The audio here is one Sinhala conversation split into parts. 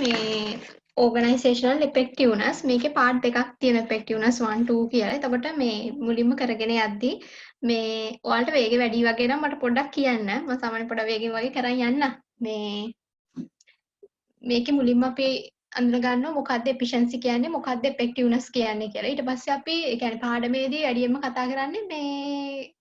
මේ organizational effectiveness මේකේ part දෙකක් තියෙනවා effectiveness 1 2 කියලා. එතකොට මේ මුලින්ම කරගෙන යද්දී මේ ඔයාලට වේගෙ වැඩි වගේ නම් මට පොඩ්ඩක් කියන්න. මම සාමාන්‍ය පොඩ්ඩක් වේගෙන් වගේ කරන් යන්න. මේකේ මුලින්ම අපි අඳුන ගන්නවා මොකක්ද efficiency කියන්නේ මොකක්ද effectiveness කියන්නේ කියලා. ඊට පස්සේ අපි ඒ කියන්නේ පාඩමේදී වැඩියෙන්ම කතා කරන්නේ මේ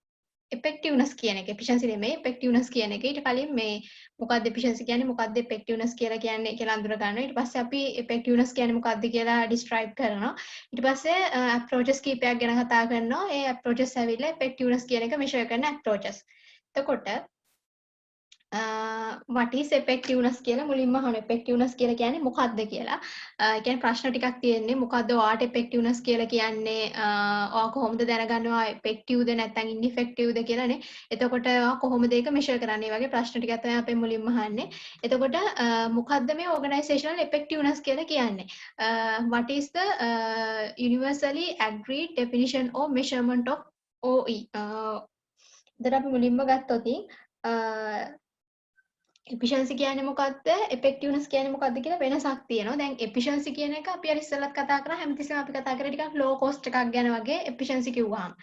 effectiveness කියන එක. efficiency නෙමෙයි effectiveness කියන එක. ඊට කලින් මේ මොකක්ද efficiency කියන්නේ මොකක්ද effectiveness කියලා කියන්නේ කියලා අඳුර ගන්නවා. ඊට පස්සේ අපි effectiveness කියන්නේ මොකක්ද කියලා describe කරනවා. ඊට පස්සේ approaches කීපයක් ගැන කතා කරනවා. ඒ approaches ඇවිල්ලා effectiveness කියන එක measure කරන approaches. එතකොට what is effectiveness කියලා මුලින්ම අහන effectiveness කියලා කියන්නේ මොකක්ද කියලා. ඒ කියන්නේ ප්‍රශ්න ටිකක් තියෙන්නේ මොකද්ද ඔයාට effectiveness කියලා කියන්නේ ඔයා කොහොමද දැනගන්නවා effective ද නැත්නම් ineffective ද කියලානේ. එතකොට ඔයා කොහොමද ඒක measure කරන්නේ? මේ වගේ ප්‍රශ්න ටිකක් තමයි අපි මුලින්ම අහන්නේ. එතකොට මොකද්ද මේ organizational effectiveness කියලා කියන්නේ? What is the universally agreed definition or measurement of OE? එතකොට අපි මුලින්ම ගත්තොත් efficiency කියන්නේ මොකක්ද effectiveness කියන්නේ මොකක්ද කියලා වෙනසක් තියෙනවා. දැන් efficiency කියන එක අපි අර ඉස්සෙල්ලත් කතා කරා හැමතිස්සෙම අපි කතා කරේ ටිකක් low cost එකක් ගැන වගේ efficiency කිව්වහම.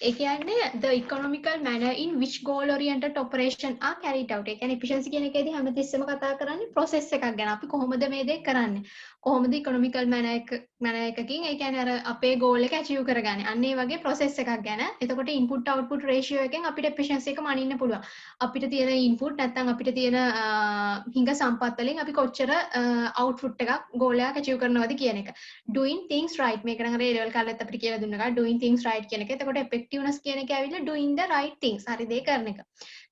ඒ කියන්නේ the economical manner in which goal oriented operation are carried out. ඒ කියන්නේ efficiency කියන එකේදී හැමතිස්සෙම කතා කරන්නේ process එකක් ගැන. අපි කොහොමද මේ දේ කරන්නේ? කොහොමද economical manner එකකින් ඒ කියන්නේ අර අපේ goal එක achieve කරගන්නේ. අන්න ඒ වගේ process එකක් ගැන. එතකොට input output ratio එකෙන් අපිට efficiency එක මනින්න පුළුවන්. අපිට තියෙන input නැත්නම් අපිට තියෙන හිඟ සම්පත් වලින් අපි කොච්චර output එකක් goal එකක් achieve කරනවද කියන එක. doing things right මේක නම් අර A level කාලෙත් අපිට කියලා දුන්න එක doing things right කියන එක. එතකොට effectiveness කියන එක ඇවිල්ලා doing the right things. හරි දේ කරන එක.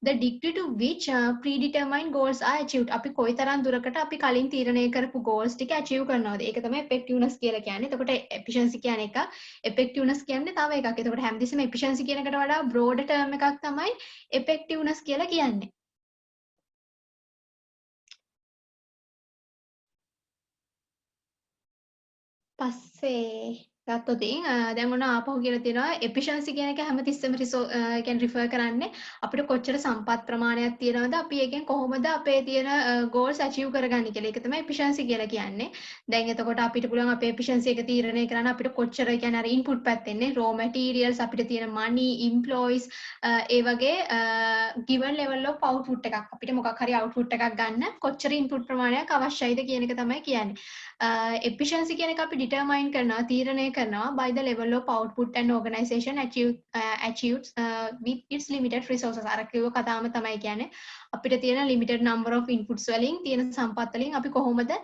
the degree to which predetermined goals are achieved. අපි කොයිතරම් දුරකට අපි කලින් තීරණය කරපු goals ටික achieve කරනවද? ඒක තමයි effectiveness කියලා කියන්නේ. එතකොට efficiency කියන එක effectiveness කියන්නේ තව එකක්. එතකොට හැමතිස්සෙම efficiency කියන එකට වඩා broad term එකක් තමයි effectiveness කියලා කියන්නේ. පස්සේ ගත්තොත් දැන් ඔන්න ආපහු කියලා තියෙනවා efficiency කියන එක හැමතිස්සෙම කියන්නේ refer කරන්නේ අපිට කොච්චර සම්පත් ප්‍රමාණයක් තියෙනවද අපි ඒකෙන් කොහොමද අපේ තියෙන goals achieve කරගන්නේ කියලා. ඒක තමයි efficiency කියලා කියන්නේ. දැන් එතකොට අපිට පුළුවන් අපේ efficiency එක තීරණය කරන්න අපිට කොච්චර කියන්නේ අර input පැත්තෙන්නේ raw materials අපිට තියෙන money employees ඒ වගේ given level of output එකක් අපිට මොකක් හරි output එකක් ගන්න කොච්චර input ප්‍රමාණයක් අවශ්‍යයිද කියන එක තමයි කියන්නේ. efficiency කියන එක අපි determine කරනවා තීරණය කරනවා by the level of output and organization achieves with its limited resources. අර කිව්ව කතාවම තමයි කියන්නේ අපිට තියෙන limited number of inputs වලින් තියෙන සම්පත් වලින් අපි කොහොමද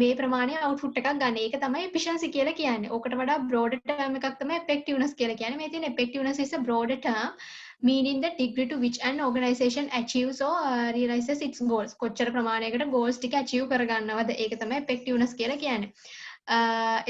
මේ ප්‍රමාණය output එකක් ගන්න. ඒක තමයි efficiency කියලා කියන්නේ. ඕකට වඩා broader term එකක් තමයි effectiveness කියලා කියන්නේ. මේ තියෙන effectiveness is a broader term meaning the degree to which an organization achieves or realizes its goals. කොච්චර ප්‍රමාණයකට goals ටික achieve කරගන්නවද? ඒක තමයි effectiveness කියලා කියන්නේ.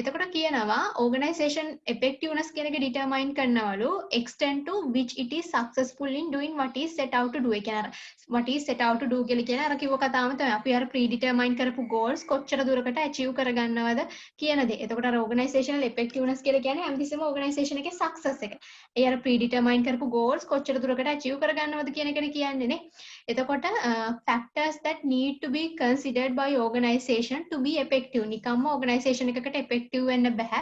එතකොට කියනවා organization effectiveness කියන එක determine කරනවලු extent to which it is successful in doing what is set out to do. ඒ කියන්නේ what is set out to do කියලා කියන අර කිව්ව කතාවම තමයි. අපි අර predetermine කරපු goals කොච්චර දුරකට achieve කරගන්නවද කියන දේ. එතකොට අර organizational effectiveness කියලා කියන්නේ හැමතිස්සෙම organization එකේ success එක. ඒ අර predetermine කරපු goals කොච්චර දුරකට achieve කරගන්නවද කියන එකනේ කියන්නේ නේ. එතකොට factors that need to be considered by organization to be effective. නිකම්ම organization එකකට effective වෙන්න බෑ.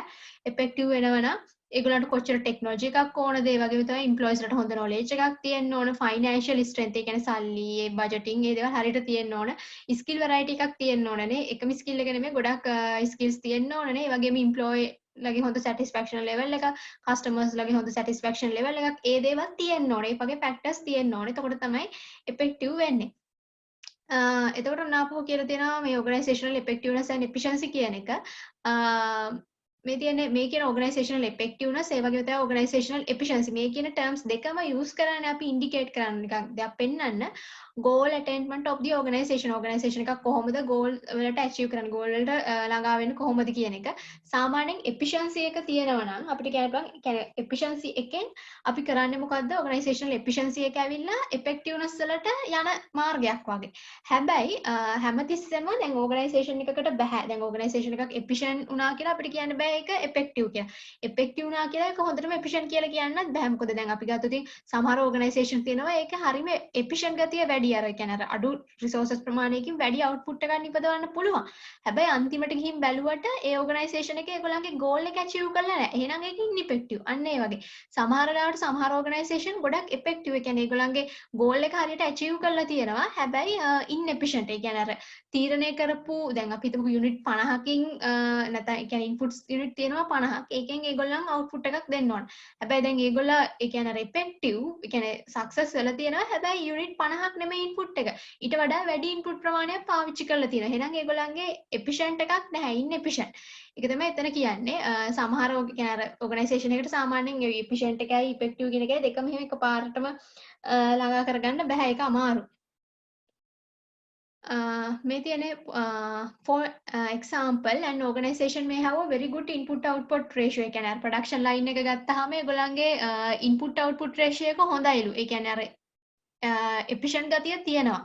effective වෙනවා නම් ඒගොල්ලන්ට කොච්චර ටෙක්නොලොජි එකක් ඕනද? ඒ වගේම තමයි employees ලට හොඳ knowledge එකක් තියෙන්න ඕන. financial strength ඒ කියන්නේ සල්ලි, ඒ budgeting ඒ දේවල් හරියට තියෙන්න ඕන. skill variety එකක් තියෙන්න ඕනනේ. එකම skill එක නෙමෙයි ගොඩක් skills තියෙන්න ඕනනේ. ඒ වගේම employee ලගේ හොඳ satisfaction level එක, customers ලගේ හොඳ satisfaction level එකක් ඒ දේවල් තියෙන්න ඕනේ. ඒ වගේ factors තියෙන්න ඕනේ. එතකොට තමයි effective වෙන්නේ. එතකොට ඔන්නාපහු කියලා තියෙනවා මේ organizational effectiveness and efficiency කියන එක. මේ කියන organizational effectiveness ඒ වගේම තමයි organizational efficiency මේ කියන terms දෙකම use කරන්නේ අපි indicate කරන්න නිකන් දෙයක් පෙන්වන්න goal attainment of the organization එකක් කොහොමද goal වලට achieve කරන්නේ goal වලට ළඟා වෙන්නේ කොහොමද කියන එක. සාමාන්‍යයෙන් efficiency එක තියෙනවා නම් අපිට කියන්නේ efficiency එකෙන් අපි කරන්නේ මොකද්ද organizational efficiency එක ඇවිල්ලා effectiveness වලට යන මාර්ගයක් වගේ. හැබැයි හැමතිස්සෙම දැන් organization එකකට බෑ. දැන් organization එකක් efficient වුණා කියලා අපිට කියන්න බෑ ඒක effective කියලා. effective නා කියලා ඒක හොඳටම efficient කියලා කියන්නත් බෑ. මොකද දැන් අපි ගත්තොත් සමහර organisation තියෙනවා ඒක හරීම efficient ගතිය වැඩි අර කියන්නේ අර අඩු resources ප්‍රමාණයකින් වැඩි output එකක් නිපදවන්න පුළුවන්. හැබැයි අන්තිමට ගිහින් බැලුවට ඒ organisation එකේ ඒගොල්ලන්ගේ goal එක achieve කරලා නැහැ. එහෙනම් ඒක ineffective. අන්න ඒ වගේ. සමහර ලාවට සමහර organisation ගොඩක් effective. ඒ කියන්නේ ඒගොල්ලන්ගේ goal එක හරියට achieve කරලා තියෙනවා. හැබැයි inefficient. ඒ කියන්නේ අර තීරණය කරපු දැන් අපි හිතමු යුනිට් 50කින් නැත්නම් ඒ කියන්නේ ඉන්පුට්ස් යුනිට් තියෙනවා 50ක්. ඒකෙන් ඒගොල්ලන් අවුට්පුට් එකක් දෙන්න ඕන. හැබැයි දැන් ඒගොල්ලෝ ඒ කියන්නේ අර ඉෆෙක්ටිව් ඒ කියන්නේ සක්සස් වෙලා තියෙනවා. හැබැයි යුනිට් 50ක් නෙමෙයි ඉන්පුට් එක. ඊට වඩා වැඩි ඉන්පුට් ප්‍රමාණයක් පාවිච්චි කරලා තියෙනවා. එහෙනම් ඒගොල්ලන්ගේ එෆිෂන්ට් එකක් නැහැ ඉන්එෆිෂන්ට්. ඒක තමයි එතන කියන්නේ. සමහර කියන්නේ අර ඕගනයිසේෂන් එකකට සාමාන්‍යයෙන් ඒ එෆිෂන්ට් එකයි ඉෆෙක්ටිව් කියන එකයි දෙකම එහෙම එකපාරටම ළඟා කරගන්න බෑ. ඒක අමාරුයි. may for example an organization may have a very good input output ratio ඒ කියන්නේ අර production line එක ගත්තාම ඒගොල්ලන්ගේ input output ratio එක හොඳයිලු. ඒ කියන්නේ අර efficient ගතිය තියෙනවා.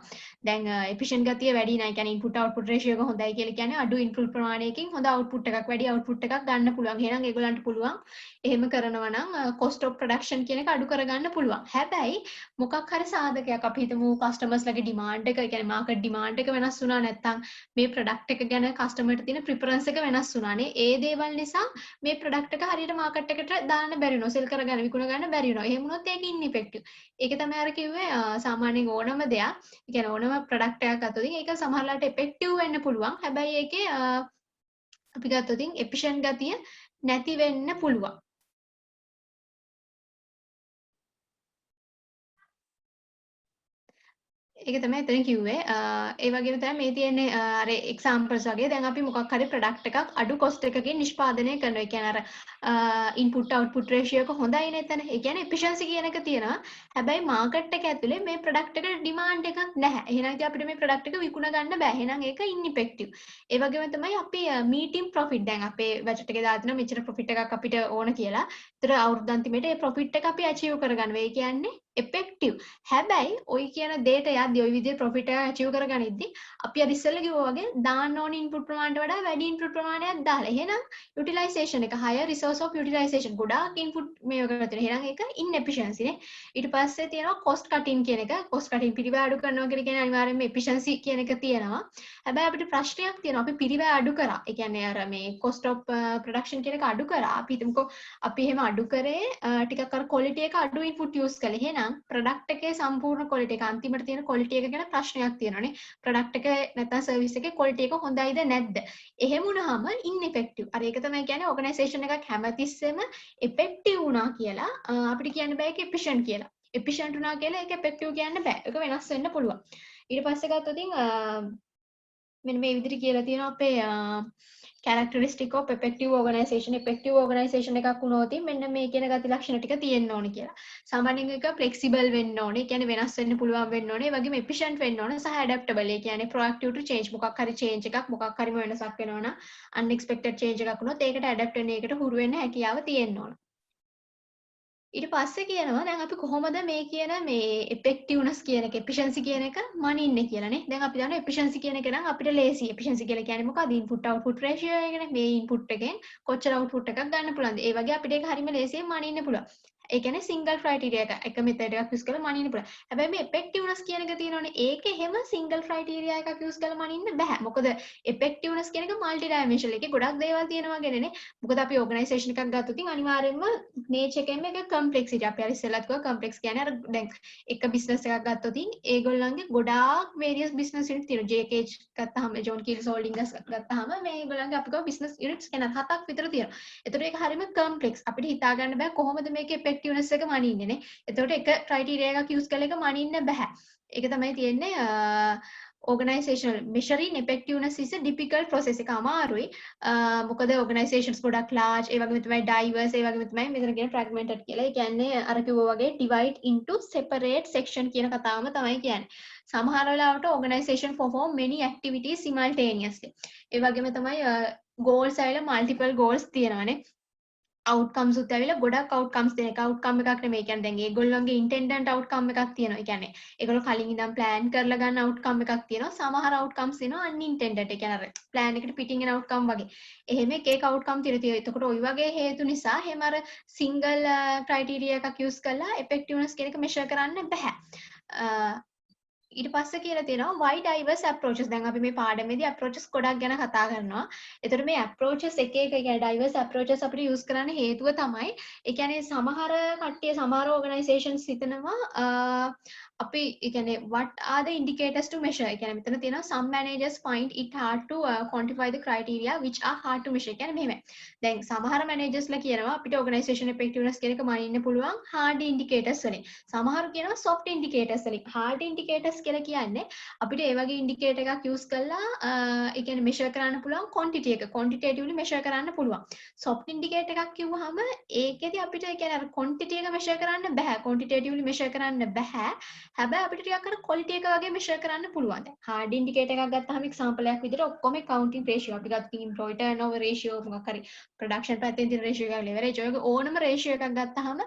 දැන් efficient ගතිය වැඩි නයි. කියන්නේ input output ratio එක හොඳයි කියලා කියන්නේ අඩු input ප්‍රමාණයකින් හොඳ output එකක් වැඩි output එකක් ගන්න පුළුවන්. එහෙනම් ඒගොල්ලන්ට පුළුවන් එහෙම කරනවා නම් cost of production කියන එක අඩු කරගන්න පුළුවන්. හැබැයි මොකක් හරි සාධකයක් අපි හිතමු customers ලගේ demand එක, ඒ කියන්නේ market demand එක වෙනස් වුණා නැත්නම් මේ product එක ගැන customer ට තියෙන preference එක වෙනස් වුණානේ. ඒ දේවල් නිසා මේ product එක හරියට market එකට දාන්න බැරි වෙනවා. sell කරගන්න විකුණ ගන්න බැරි වෙනවා. එහෙම වුණොත් ඒක ineffective. ඒක තමයි අර කිව්වේ සාමාන්‍යයෙන් ඕනම දෙයක්, ඒ කියන්නේ ඕනම product එකක් ගත්තොත් ඒක සමහරවිට effective වෙන්න පුළුවන්. හැබැයි ඒකේ අපි ගත්තොත් efficient ගතිය නැති වෙන්න පුළුවන්. ඒක තමයි එතන කිව්වේ. ඒ වගේම තමයි මේ තියෙන්නේ අර එක්සැම්පල්ස් වගේ. දැන් අපි මොකක් හරි ප්‍රොඩක්ට් එකක් අඩු කොස්ට් එකකින් නිෂ්පාදනය කරනවා. ඒ කියන්නේ අර ඉන්පුට් අවුට්පුට් රේෂියෝ එක හොඳයි නේ එතන. ඒ කියන්නේ එෆිෂන්සි කියන එක තියෙනවා. හැබැයි මාකට් එක ඇතුලේ මේ ප්‍රොඩක්ට් එකට ඩිමාන්ඩ් එකක් නැහැ. එහෙනම් ඉතින් අපිට මේ ප්‍රොඩක්ට් එක විකුණ ගන්න බෑ. එහෙනම් ඒක ඉන්ඉෆෙක්ටිව්. ඒ වගේම තමයි අපි මීටින් ප්‍රොෆිට් දැන් අපේ බජට් එකේ දාලා තියෙනවා මෙච්චර ප්‍රොෆිට් එකක් අපිට ඕන කියලා. ඒතර අවුරුදු අන්තිමේට ඒ ප්‍රොෆිට් එක අපි අචීව් කරගන්නවා. ඒ කියන්නේ effective. හැබැයි ඔය කියන දේට යද්දි ඔය විදිහේ ප්‍රොෆිට් එක achieve කරගනිද්දි අපි අර ඉස්සෙල්ලා කිව්වා වගේ දාන්න ඕන input ප්‍රමාණයට වඩා වැඩි input ප්‍රමාණයක් දාලා. එහෙනම් utilization එක higher resource of utilization ගොඩාක් input මේව කරලා තියෙනවා. එහෙනම් ඒක inefficiency නේ. ඊට පස්සේ තියෙනවා cost cutting කියන එක. cost cutting පිරිවැය අඩු කරනවා කියලා කියන්නේ අනිවාර්යයෙන්ම efficiency කියන එක තියෙනවා. හැබැයි අපිට ප්‍රශ්නයක් තියෙනවා. අපි පිරිවැය අඩු කරා. ඒ කියන්නේ අර මේ cost of production කියන එක අඩු කරා. අපි හිතමුකෝ අපි එහෙම අඩු කරේ ටිකක් අර quality එක අඩු input use කළේ. එහෙනම් ප්‍රොඩක්ට් එකේ සම්පූර්ණ quality එක අන්තිමට තියෙන quality එක ගැන ප්‍රශ්නයක් තියෙනවානේ. ප්‍රොඩක්ට් එක නැත්නම් සර්විස් එකේ quality එක හොඳයිද නැද්ද? එහෙම වුණාම ineffective. අර ඒක තමයි කියන්නේ organisation එකක් හැමතිස්සෙම effective වුණා කියලා අපිට කියන්න බෑ ඒක efficient කියලා. efficient වුණා කියලා ඒක effective කියන්න බෑ. ඒක වෙනස් වෙන්න පුළුවන්. ඊට පස්සේ ගත්තොත් මෙන්න මේ විදිහට කියලා තියෙනවා අපේ characteristic of effective organization එකක් වුණොත් මෙන්න මේ කියන ගති ලක්ෂණ ටික තියෙන්න ඕනේ කියලා. සාමාන්‍යයෙන් එක flexible වෙන්න ඕනේ. ඒ කියන්නේ වෙනස් වෙන්න පුළුවන් වෙන්න ඕනේ. ඒ වගේම efficient වෙන්න ඕනේ සහ adaptable. ඒ කියන්නේ proactive to change. මොකක් හරි change එකක් මොකක් හරිම වෙනසක් වෙනවා නම් unexpected change එකක් වුණොත් ඒකට adapt වෙන්න ඒකට හුරු වෙන්න හැකියාව තියෙන්න ඕන. ඊට පස්සේ කියනවා දැන් අපි කොහොමද මේ කියන මේ effectiveness කියන එක efficiency කියන එක මනින්නේ කියලානේ. දැන් අපි දන්නවා efficiency කියන එක නම් අපිට ලේසි. efficiency කියලා කියන්නේ මොකක්ද? input output ratio එකනේ. මේ input එකෙන් කොච්චර output එකක් ගන්න පුළුවන්ද? ඒ වගේ අපිට ඒක හරිම ලේසියෙන් මනින්න පුළුවන්. ඒ කියන්නේ single criteria එක method එකක් use කරලා මනින්න පුළුවන්. හැබැයි මේ effectiveness කියන එක තියෙනවනේ. ඒකේ හැම single criteria එකක් use කරලා මනින්න බෑ. මොකද effectiveness කියන එක multi dimensional. එකේ ගොඩක් දේවල් තියෙනවා වගේනේ. මොකද අපි organisation එකක් ගත්තොත් අනිවාර්යයෙන්ම nature එකෙන්ම එක complexity. අපි අර ඉස්සෙල්ලත් කිව්වා complex කියන්නේ අර දැන් එක business එකක් ගත්තොත් ඒගොල්ලන්ගේ ගොඩාක් various business units තියෙනවා. JKH ගත්තාම John Keells Holdings ගත්තාම මේ ඒගොල්ලන්ගේ අපි කිව්වා business units කියන 7ක් විතර තියෙනවා. ඒතකොට ඒක හරියම complex. අපිට හිතා ගන්න බෑ කොහොමද මේකේ effectiveness එක මනින්නේ නේ. එතකොට එක criteria එකක් use කරලා එක මනින්න බෑ. ඒක තමයි තියෙන්නේ organizational measuring effectiveness is a difficult process එක අමාරුයි. මොකද organizations ගොඩක් large ඒ වගේම තමයි diverse ඒ වගේම තමයි මෙතන කියන fragmented කියලා. ඒ කියන්නේ අර කිව්වා වගේ divide into separate section කියන කතාවම තමයි කියන්නේ. සමහර වෙලාවට organization perform many activities simultaneously. ඒ වගේම තමයි goals වල multiple goals තියෙනවානේ. outcomes උත් ඇවිල්ලා ගොඩක් outcomes දෙන එක outcome එකක් නෙමෙයි. කියන්නේ දැන් ඒගොල්ලන්ගේ intended outcome එකක් තියෙනවා. ඒ කියන්නේ ඒගොල්ලෝ කලින් ඉඳන් plan කරලා ගන්න outcome එකක් තියෙනවා. සමහර outcomes තියෙනවා unintended. ඒ කියන්නේ අර plan එකට පිටින් එන outcome වගේ. එහෙම එක එක outcome තියෙනවා. එතකොට ওই වගේ හේතු නිසා එහෙම අර single criteria එකක් use කරලා effectiveness කියන එක measure කරන්න බෑ. ඊට පස්සේ කියලා තියෙනවා why diverse approaches. දැන් අපි මේ පාඩමේදී approaches ගොඩක් ගැන කතා කරනවා. ඒතර මේ approaches එක එක කියන්නේ diverse approaches අපිට use කරන්න හේතුව තමයි ඒ කියන්නේ සමහර කට්ටිය සමහර organizations හිතනවා අපි ඒ කියන්නේ what are the indicators to measure. ඒ කියන්නේ මෙතන තියෙනවා some managers find it hard to quantify the criteria which are hard to measure. කියන්නේ මෙහෙමයි. දැන් සමහර managers කියනවා අපිට organization effectiveness කියන එක මනින්න පුළුවන් hard indicators වලින්. සමහරු කියනවා soft indicators වලින්. hard indicators කියලා කියන්නේ අපිට ඒ වගේ ඉන්ඩිකේටර් එකක් යූස් කරලා ඒ කියන්නේ මෙෂර් කරන්න පුළුවන් quantity එක quantitatively මෙෂර් කරන්න පුළුවන්. soft indicator එකක් කිව්වහම ඒකෙදි අපිට ඒ කියන්නේ අර quantity එක මෙෂර් කරන්න බෑ. quantitatively මෙෂර් කරන්න බෑ. හැබැයි අපිට ටිකක් අර quality එක වගේ මෙෂර් කරන්න පුළුවන්. දැන් hard indicator එකක් ගත්තාම example එකක් විදිහට ඔක්කොම accounting ratio අපි ගත්ත employee turnover ratio මොකක් හරි production පැත්තෙන් තියෙන ratio එකක් leverage ඔය ඕනම ratio එකක් ගත්තාම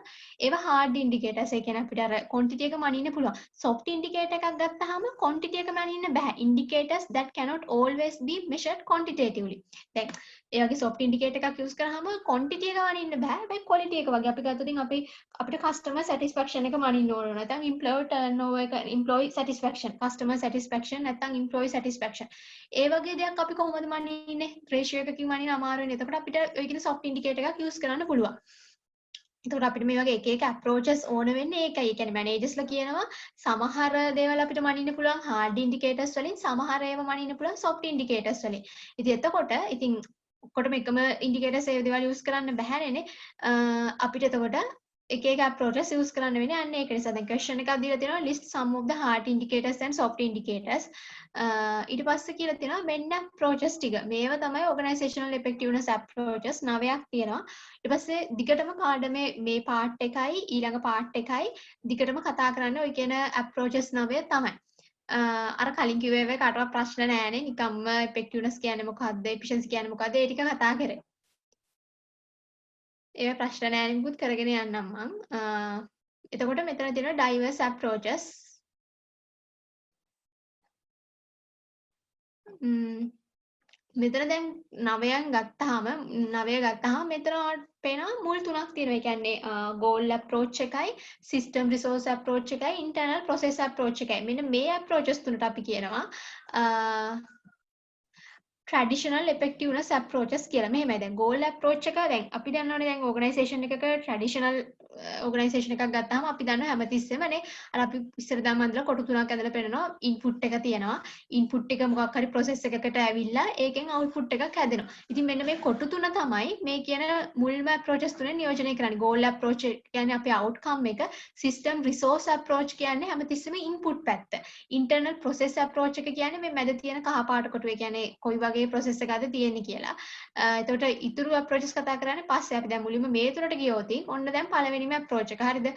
ඒවා hard indicators. ඒ කියන්නේ අපිට අර quantity එක මනින්න පුළුවන්. soft indicator එකක් ගත්තාම quantity එක මනින්න බෑ. indicators that cannot always be measured quantitatively. දැන් ඒ වගේ soft indicator එකක් use කරාම quantity එක මනින්න බෑ. හැබැයි quality එක වගේ අපි ගත්තොත් අපිට customer satisfaction එක මනින්න ඕන. නැත්නම් employee turnover එක employee satisfaction customer satisfaction නැත්නම් employee satisfaction. ඒ වගේ දෙයක් අපි කොහොමද මනින්නේ? ratio එකකින් මනින්න අමාරුයි. එතකොට අපිට ඔය කියන soft indicator එකක් use කරන්න පුළුවන්. එතකොට අපිට මේ වගේ එක එක approaches ඕන වෙන්නේ ඒකයි. ඒ කියන්නේ managers කියනවා සමහර දේවල් අපිට මනින්න පුළුවන් hard indicators වලින් සමහර ඒවා මනින්න පුළුවන් soft indicators වලින්. ඉතින් එතකොට ඔක්කොටම එකම indicators ඒ දේවල් use කරන්න බැහැනේ. අපිට එතකොට එක එක approaches use කරන්න වෙන්නේ අන්න ඒක නිසා. දැන් question එකක් දීලා තියෙනවා list some of the hard indicators and soft indicators. ඊට පස්සේ කියලා තියෙනවා මෙන්න approaches ටික. මේවා තමයි organizational effectiveness approaches 9ක් තියෙනවා. ඊට පස්සේ දිගටම පාඩමේ මේ part එකයි ඊළඟ part එකයි දිගටම කතා කරන්න ඔය කියන approaches 9 තමයි. අර කලින් කිව්ව ඒවා කාටවත් ප්‍රශ්න නෑනේ. නිකම්ම effectiveness කියන්නේ මොකක්ද? efficiency කියන්නේ මොකක්ද? ඒ ටික කතා කරේ. ඒවා ප්‍රශ්න නෑනේ මුකුත් කරගෙන යන්නම් මං. එතකොට මෙතන තියෙනවා diverse approaches. මෙතන දැන් 9න් ගත්තාම 9 ගත්තාම මෙතන පේනවා මුල් තුනක් තියෙනවා. ඒ කියන්නේ goal approach එකයි, system resource approach එකයි, internal process approach එකයි. මෙන්න මේ approaches තුනට අපි කියනවා traditional effectiveness approaches කියලා. මෙහෙමයි දැන් goal approach එක දැන් අපි දන්නවනේ දැන් organisation එකක traditional organisation එකක් ගත්තාම අපි දන්නවා හැමතිස්සෙමනේ අර අපි ඉස්සර දාම අඳලා කොටු තුනක් ඇදලා පෙන්නනවා input එක තියෙනවා. input එක මොකක් හරි process එකකට ඇවිල්ලා ඒකෙන් output එකක් හැදෙනවා. ඉතින් මෙන්න මේ කොටු තුන තමයි මේ කියන මුල්ම approaches තුනෙන් නියෝජනය කරන්නේ. goal approach කියන්නේ අපේ outcome එක, system resource approach කියන්නේ හැමතිස්සෙම input පැත්ත. internal process approach එක කියන්නේ මේ මැද තියෙන කහ පාට කොටුව. ඒ කියන්නේ කොයි වගේ process එකක්ද තියෙන්නේ කියලා. එතකොට ඉතුරු approaches කතා කරන්නේ පස්සේ අපි දැන් මුලින්ම මේ තුනට ගියොත් ඔන්න දැන් පළවෙනිම approach එක. හරිද?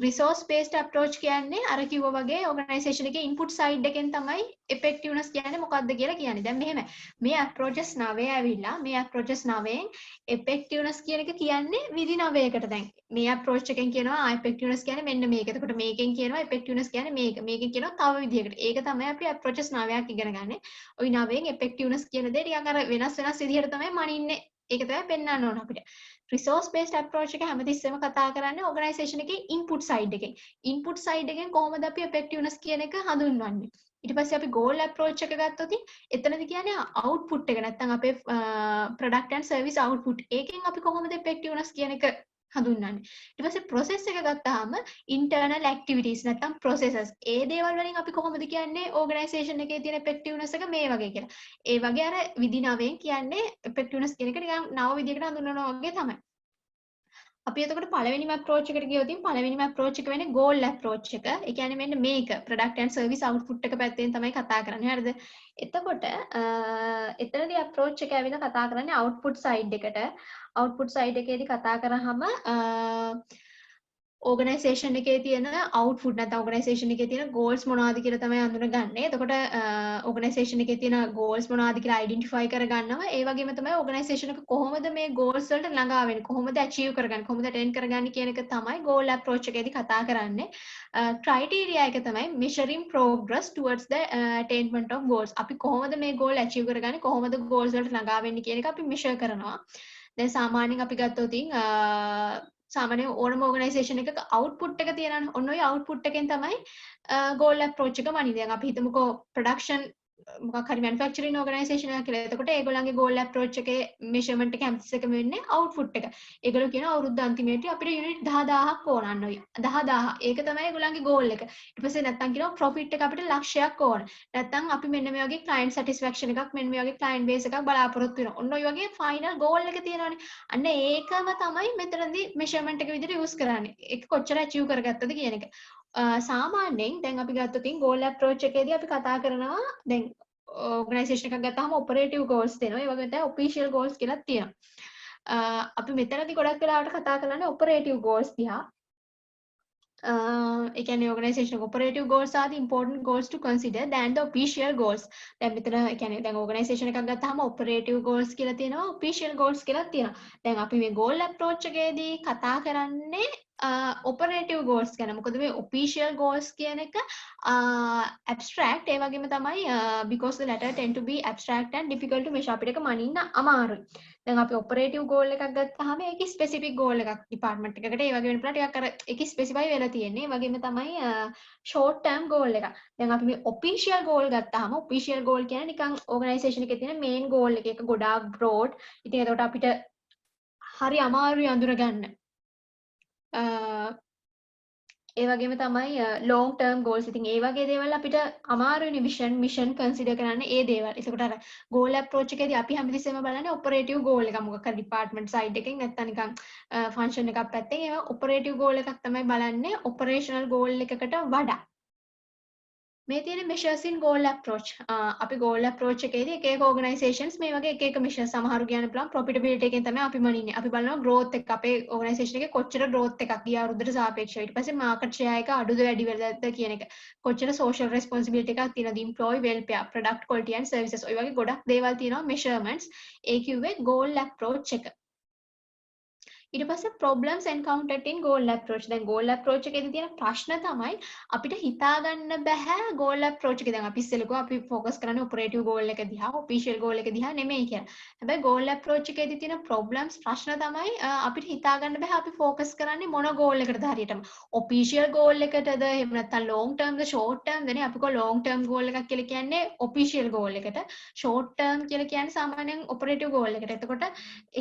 resource based approach කියන්නේ අර කිව්වා වගේ organisation එකේ input side එකෙන් තමයි effectiveness කියන්නේ මොකක්ද කියලා කියන්නේ. දැන් මෙහෙම මේ approaches 9 ඇවිල්ලා මේ approaches 9න් effectiveness කියන එක කියන්නේ විදි 9කට. දැන් මේ approach එකෙන් කියනවා effectiveness කියන්නේ මෙන්න මේක. එතකොට මේකෙන් කියනවා effectiveness කියන්නේ මේක. මේකෙන් කියනවා තව විදිහකට. ඒක තමයි අපි approaches 9ක් ඉගෙන ගන්න. ওই 9න් effectiveness කියන දේ ටිකක් අර වෙනස් විදිහට තමයි මනින්නේ. ඒක තමයි පෙන්වන්න ඕන අපිට. resource based approach එක හැමතිස්සෙම කතා කරන්නේ organisation එකේ input side එකෙන්. input side එකෙන් කොහොමද අපි effectiveness කියන එක හඳුන්වන්නේ. ඊට පස්සේ අපි goal approach එක ගත්තොත් එතනදි කියන්නේ output එක නැත්නම් අපේ product and service output. ඒකෙන් අපි කොහොමද effectiveness කියන එක හඳුන්වන්නේ. ඊට පස්සේ process එක ගත්තාම internal activities නැත්නම් processes. ඒ දේවල් වලින් අපි කොහොමද කියන්නේ organisation එකේ තියෙන effectiveness එක මේ වගේ කියලා. ඒ වගේ අර විදි 9න් කියන්නේ effectiveness කියන එක නිකන් නව විදිහකට හඳුන්වනවා වගේ තමයි. අපි එතකොට පළවෙනිම approach එකට ගියොත් පළවෙනිම approach එක වෙන්නේ goal approach එක. ඒ කියන්නේ මෙන්න මේක product and service output එක පැත්තෙන් තමයි කතා කරන්නේ. හරිද? එතකොට එතනදී approach එක ඇවිල්ලා කතා කරන්නේ output side එකට. output side එකේදී කතා කරාම ඕගනයිසේෂන් එකේ තියෙන අවුට්පුට් නැත්නම් ඕගනයිසේෂන් එකේ තියෙන ගෝල්ස් මොනවද කියලා තමයි අඳුනගන්නේ. එතකොට ඕගනයිසේෂන් එකේ තියෙන ගෝල්ස් මොනවද කියලා අයිඩෙන්ටිෆයි කරගන්නවා. ඒ වගේම තමයි ඕගනයිසේෂන් එක කොහොමද මේ ගෝල්ස් වලට ළඟා වෙන්නේ, කොහොමද අචීව් කරගන්නේ, කොහොමද අටෙන්ඩ් කරගන්නේ කියන එක තමයි ගෝල් අප්‍රෝච් එකේදී කතා කරන්නේ. ක්‍රයිටීරියා එක තමයි measuring progress towards the attainment of goals. අපි කොහොමද මේ ගෝල් අචීව් කරගන්නේ, කොහොමද ගෝල්ස් වලට ළඟා වෙන්නේ කියන එක අපි මෙෂර් කරනවා. දැන් සාමාන්‍යයෙන් අපි ගත්තොත් සාමාන්‍ය ඕනම ඕගනයිසේෂන් එකක අවුට්පුට් එක තියෙනවනේ. ඔන්න ඔය අවුට්පුට් එකෙන් තමයි ගෝල් අප්‍රෝච් එක වනින්නේ. දැන් අපි හිතමුකෝ ප්‍රොඩක්ෂන් මොකක් හරි මැනුෆැක්චරින් ඕගනයිසේෂන් එකක් කියලා. එතකොට ඒගොල්ලන්ගේ ගෝල් අප්‍රෝච් එකේ මෙෂර්මන්ට් එක හැමතිස්සෙකම වෙන්නේ අවුට්පුට් එක. ඒගොල්ලෝ කියනවා අවුරුද්ද අන්තිමේදී අපිට යුනිට් 10000ක් ඕන අන්න ඔය. 10000. ඒක තමයි ඒගොල්ලන්ගේ ගෝල් එක. ඊට පස්සේ නැත්තම් කියනවා ප්‍රොෆිට් එක අපිට ලක්ෂයක් ඕන. නැත්තම් අපි මෙන්න මේ වගේ ක්ලයන්ට් සැටිස්ෆැක්ෂන් එකක් මෙන්න මේ වගේ ක්ලයන්ට් බේස් එකක් බලාපොරොත්තු වෙනවා. ඔන්න ඔය වගේ ෆයිනල් ගෝල් එක තියෙනවනේ. අන්න ඒකම තමයි මෙතනදී මෙෂර්මන්ට් එක විදිහට යූස් කරන්නේ. ඒක කොච්චර අචීව් කරගත්තද කියන එක. සාමාන්‍යයෙන් දැන් අපි ගත්තොත් ගෝල් අප්‍රෝච් එකේදී අපි කතා කරනවා දැන් ඕගනයිසේෂන් එකක් ගත්තාම ඔපරේටිව් ගෝල්ස් තියෙනවා. ඒ වගේම තමයි ඔෆිෂියල් ගෝල්ස් කියලා තියෙනවා. අපි මෙතනදී ගොඩක් වෙලාවට කතා කරන්නේ ඔපරේටිව් ගෝල්ස් දිහා. ඒ කියන්නේ ඕගනයිසේෂන් එක ඔපරේටිව් goals are the important goals to consider than the official goals. දැන් මෙතන ඒ කියන්නේ දැන් ඕගනයිසේෂන් එකක් ගත්තාම ඔපරේටිව් ගෝල්ස් කියලා තියෙනවා, ඔෆිෂියල් ගෝල්ස් කියලා තියෙනවා. දැන් අපි මේ ගෝල් අප්‍රෝච් එකේදී කතා කරන්නේ ඔපරේටිව් ගෝල්ස් ගැන. මොකද මේ ඔෆිෂියල් ගෝල්ස් කියන එක abstract ඒ වගේම තමයි because the latter tend to be abstract and difficult to measure. අපිට ඒක මනින්න අමාරුයි. දැන් අපි ඔපරේටිව් ගෝල් එකක් ගත්තාම ඒකේ ස්පෙસિෆික් ගෝල් එකක් ඩිපාර්ට්මන්ට් එකකට ඒ වගේ වෙනපුලා ටිකක් අර ඒකේ ස්පෙસિෆයි වෙලා තියෙන්නේ. ඒ වගේම තමයි ෂෝට් ටර්ම් ගෝල් එකක්. දැන් අපි මේ ඔෆිෂියල් ගෝල් ගත්තාම ඔෆිෂියල් ගෝල් කියන්නේ නිකන් ඕගනයිසේෂන් එකේ තියෙන මේන් ගෝල් එක. ඒක ගොඩාක් බ්‍රෝඩ්. ඉතින් ඒකට අපිට හරි අමාරුයි අඳුර ගන්න. ඒ වගේම තමයි long term goals. ඉතින් ඒ වගේ දේවල් අපිට අමාරුයි මිෂන් කන්සිඩර් කරන්න ඒ දේවල්. ඒකට අර goal approach එකේදී අපි හැමතිස්සෙම බලන්නේ operative goal එක. මොකක් හරි department side එකෙන් නැත්නම් නිකන් function එකක් පැත්තෙන් ඒවා operative goal එකක් තමයි බලන්නේ operational goal එකකට වඩා. මේ තියෙන measures in goal approach. අපි goal approach එකේදී එක එක organizations මේ වගේ එක එක measures සමහරු කියන්න පුළුවන් profitability එකෙන් තමයි අපි මනින්නේ. අපි බලනවා growth එක අපේ organization එකේ කොච්චර growth එකක් ගිය අවුරුද්දට සාපේක්ෂව. ඊට පස්සේ market share එක අඩුද වැඩි වෙලාද කියන එක. කොච්චර social responsibility එකක් තියෙනවද employee welfare, product quality and services. ඔය වගේ ගොඩක් දේවල් තියෙනවා measurements. ඒ කිව්වේ goal approach එක. ඊට පස්සේ problems encountered in goal approach. දැන් goal approach එකේදී තියෙන ප්‍රශ්න තමයි අපිට හිතා ගන්න බෑ goal approach එක. දැන් අපි ඉස්සෙල්ලා අපි focus කරන්නේ operative goal එක දිහා, official goal එක දිහා නෙමෙයි කියලා. හැබැයි goal approach එකේදී තියෙන problems ප්‍රශ්න තමයි අපිට හිතා ගන්න බෑ අපි focus කරන්නේ මොන goal එකටද හරියටම. official goal එකටද එහෙම නැත්නම් long term ද short term දනේ අපි කො long term goal එකක් කියලා කියන්නේ official goal එකට. short term කියලා කියන්නේ සාමාන්‍යයෙන් operative goal එකට. එතකොට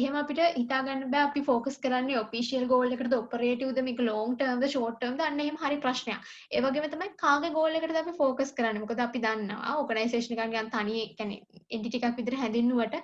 එහෙම අපිට හිතා ගන්න බෑ අපි focus කරන්නේ ඔෆිෂියල් ගෝල් එකටද ඔපරේටිව්ද මේක ලොන්ග් ටර්ම්ද ෂෝට් ටර්ම්ද අන්න එහෙම හරි ප්‍රශ්නයක්. ඒ වගේම තමයි කාගේ ගෝල් එකටද අපි ફોකස් කරන්නේ. මොකද අපි දන්නවා ඕගනයිසේෂන් එකක් ගන්න තනිය කියන්නේ එන්ටිටි එකක් විදිහට හැඳින්නුවට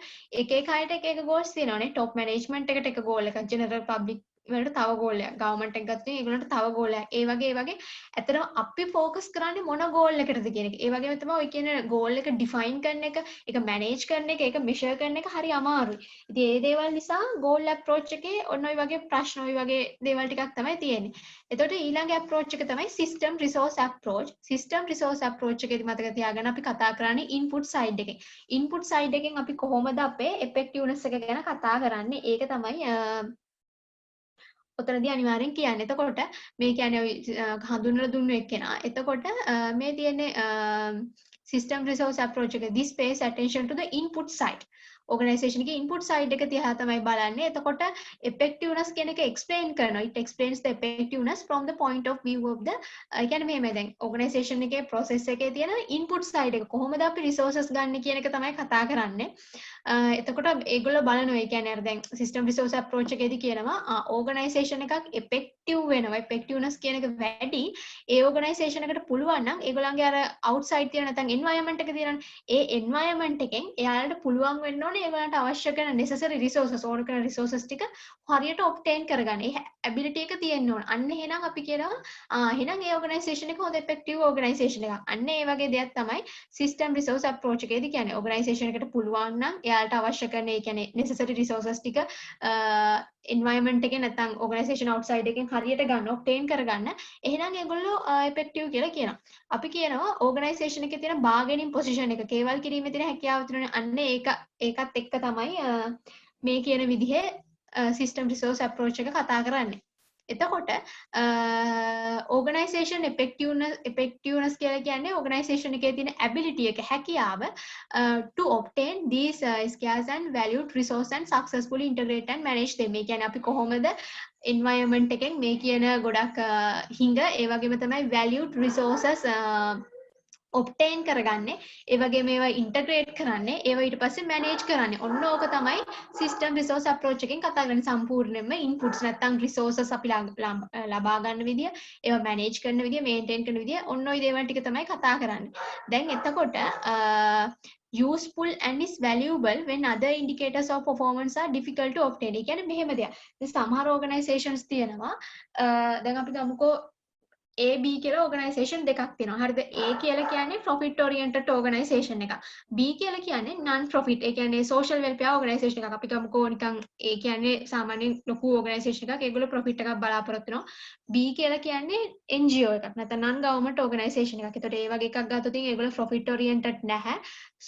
එක එක අයට එක එක ගෝල්ස් තියෙනවානේ. টপ මැනේජ්මන්ට් එකට එක ගෝල් එකක්, ජෙනරල් පබ්ලික් වලට තව ගෝල් එකක්, ගවර්න්මන්ට් එක ගත්තොත් ඒගොල්ලන්ට තව ගෝල් එකක්. ඒ වගේ ඇත්තටම අපි ફોකස් කරන්නේ මොන ගෝල් එකටද කියන එක. ඒ වගේම තමයි ඔය කියන ගෝල් එක ඩිෆයින් කරන එක, ඒක මැනේජ් කරන එක, ඒක මෙෂර් කරන එක හරි අමාරුයි. ඉතින් ඒ දේවල් නිසා ගෝල් අප්‍රෝච් එකේ ඔන්න ඔය වගේ ප්‍රශ්න ඔය වගේ දේවල් ටිකක් තමයි තියෙන්නේ. එතකොට ඊළඟ අප්‍රෝච් එක තමයි system resource approach. System resource approach එකේදී මතක තියාගන්න අපි කතා කරන්නේ ඉන්පුට් සයිඩ් එකෙන්. ඉන්පුට් සයිඩ් එකෙන් අපි කොහොමද අපේ effectiveness එක ගැන කතා කරන්නේ. ඒක තමයි ඔතනදී අනිවාර්යෙන් කියන්නේ. එතකොට මේ කියන්නේ හඳුන්වලා දුන්නු එක්කෙනා. එතකොට මේ තියෙන්නේ system resource approach එක this pays attention to the input side. organization එකේ input side එක තියා තමයි බලන්නේ. එතකොට effectiveness කියන එක explain කරනවා. it explains the effectiveness from the point of view of the කියන්නේ මෙහෙමයි දැන් organization එකේ process එකේ තියෙන input side එක කොහොමද අපි resources ගන්න කියන එක තමයි කතා කරන්නේ. එතකොට ඒගොල්ලෝ බලනවා ඒ කියන්නේ අර දැන් system resource approach එකේදී කියනවා organization එකක් effective වෙනවා. effectiveness කියන එක වැඩි ඒ organization එකට පුළුවන් නම් ඒගොල්ලන්ගේ අර outside තියෙන නැත්නම් environment එක තියෙනවනේ. ඒ environment එකෙන් එයාලට පුළුවන් වෙන්න ඕනේ ඒගොල්ලන්ට අවශ්‍ය කරන necessary resources ඕන කරන resources ටික හරියට obtain කරගන්න. ඒ ability එක තියෙන්න ඕන. අන්න එහෙනම් අපි කියනවා එහෙනම් ඒ organization එක හොඳ effective organization එකක්. අන්න ඒ වගේ දෙයක් තමයි system resource approach එකේදී කියන්නේ. organization එකට පුළුවන් නම් එයාලා එයාලට අවශ්‍ය කරන ඒ කියන්නේ necessary resources ටික environment එකේ නැත්නම් organisation outside එකෙන් හරියට ගන්න obtain කරගන්න. එහෙනම් ඒගොල්ලෝ effective කියලා කියනවා. අපි කියනවා organisation එකේ තියෙන bargaining position එක කේවල් කිරීමේ තියෙන හැකියාව තියෙනනේ. අන්න ඒකත් එක්ක තමයි මේ කියන විදිහේ system resource approach එක කතා කරන්නේ. එතකොට organisation effectiveness කියලා කියන්නේ organisation එකේ තියෙන ability එක හැකියාව to obtain these scarce and valued resource and successfully integrate and manage them. ඒ කියන්නේ අපි කොහොමද environment එකෙන් මේ කියන ගොඩක් හිඟ ඒ වගේම තමයි valued resources obtain කරගන්නේ ඒ වගේ මේවා integrate කරන්නේ ඒවා ඊට පස්සේ manage කරන්නේ ඔන්න ඕක තමයි system resource approach එකෙන් කතා කරන්නේ සම්පූර්ණයෙන්ම inputs නැත්නම් resources අපි ලබා ගන්න විදිය ඒවා manage කරන විදිය maintain කරන විදිය ඔන්න ඔය දේවල් ටික තමයි කතා කරන්නේ දැන් එතකොට useful and is valuable when other indicators of performance are difficult to obtain. ඒ කියන්නේ මෙහෙම දෙයක්. දැන් සමහර organizations තියෙනවා දැන් අපි ගමුකෝ AB කියලා organisation දෙකක් තියෙනවා. හරිද? A කියලා කියන්නේ profit oriented organisation එකක්. B කියලා කියන්නේ non profit. ඒ කියන්නේ social welfare organisation එකක්. අපි ගමුකෝ නිකන් A කියන්නේ සාමාන්‍යයෙන් ලොකු organisation එකක්. ඒගොල්ලෝ profit එකක් බලාපොරොත්තු වෙනවා. B කියලා කියන්නේ NGO එකක්. නැත්නම් non government organisation එකක්. ඒතකොට ඒ වගේ එකක් ගත්තොත් ඒගොල්ලෝ profit oriented නැහැ.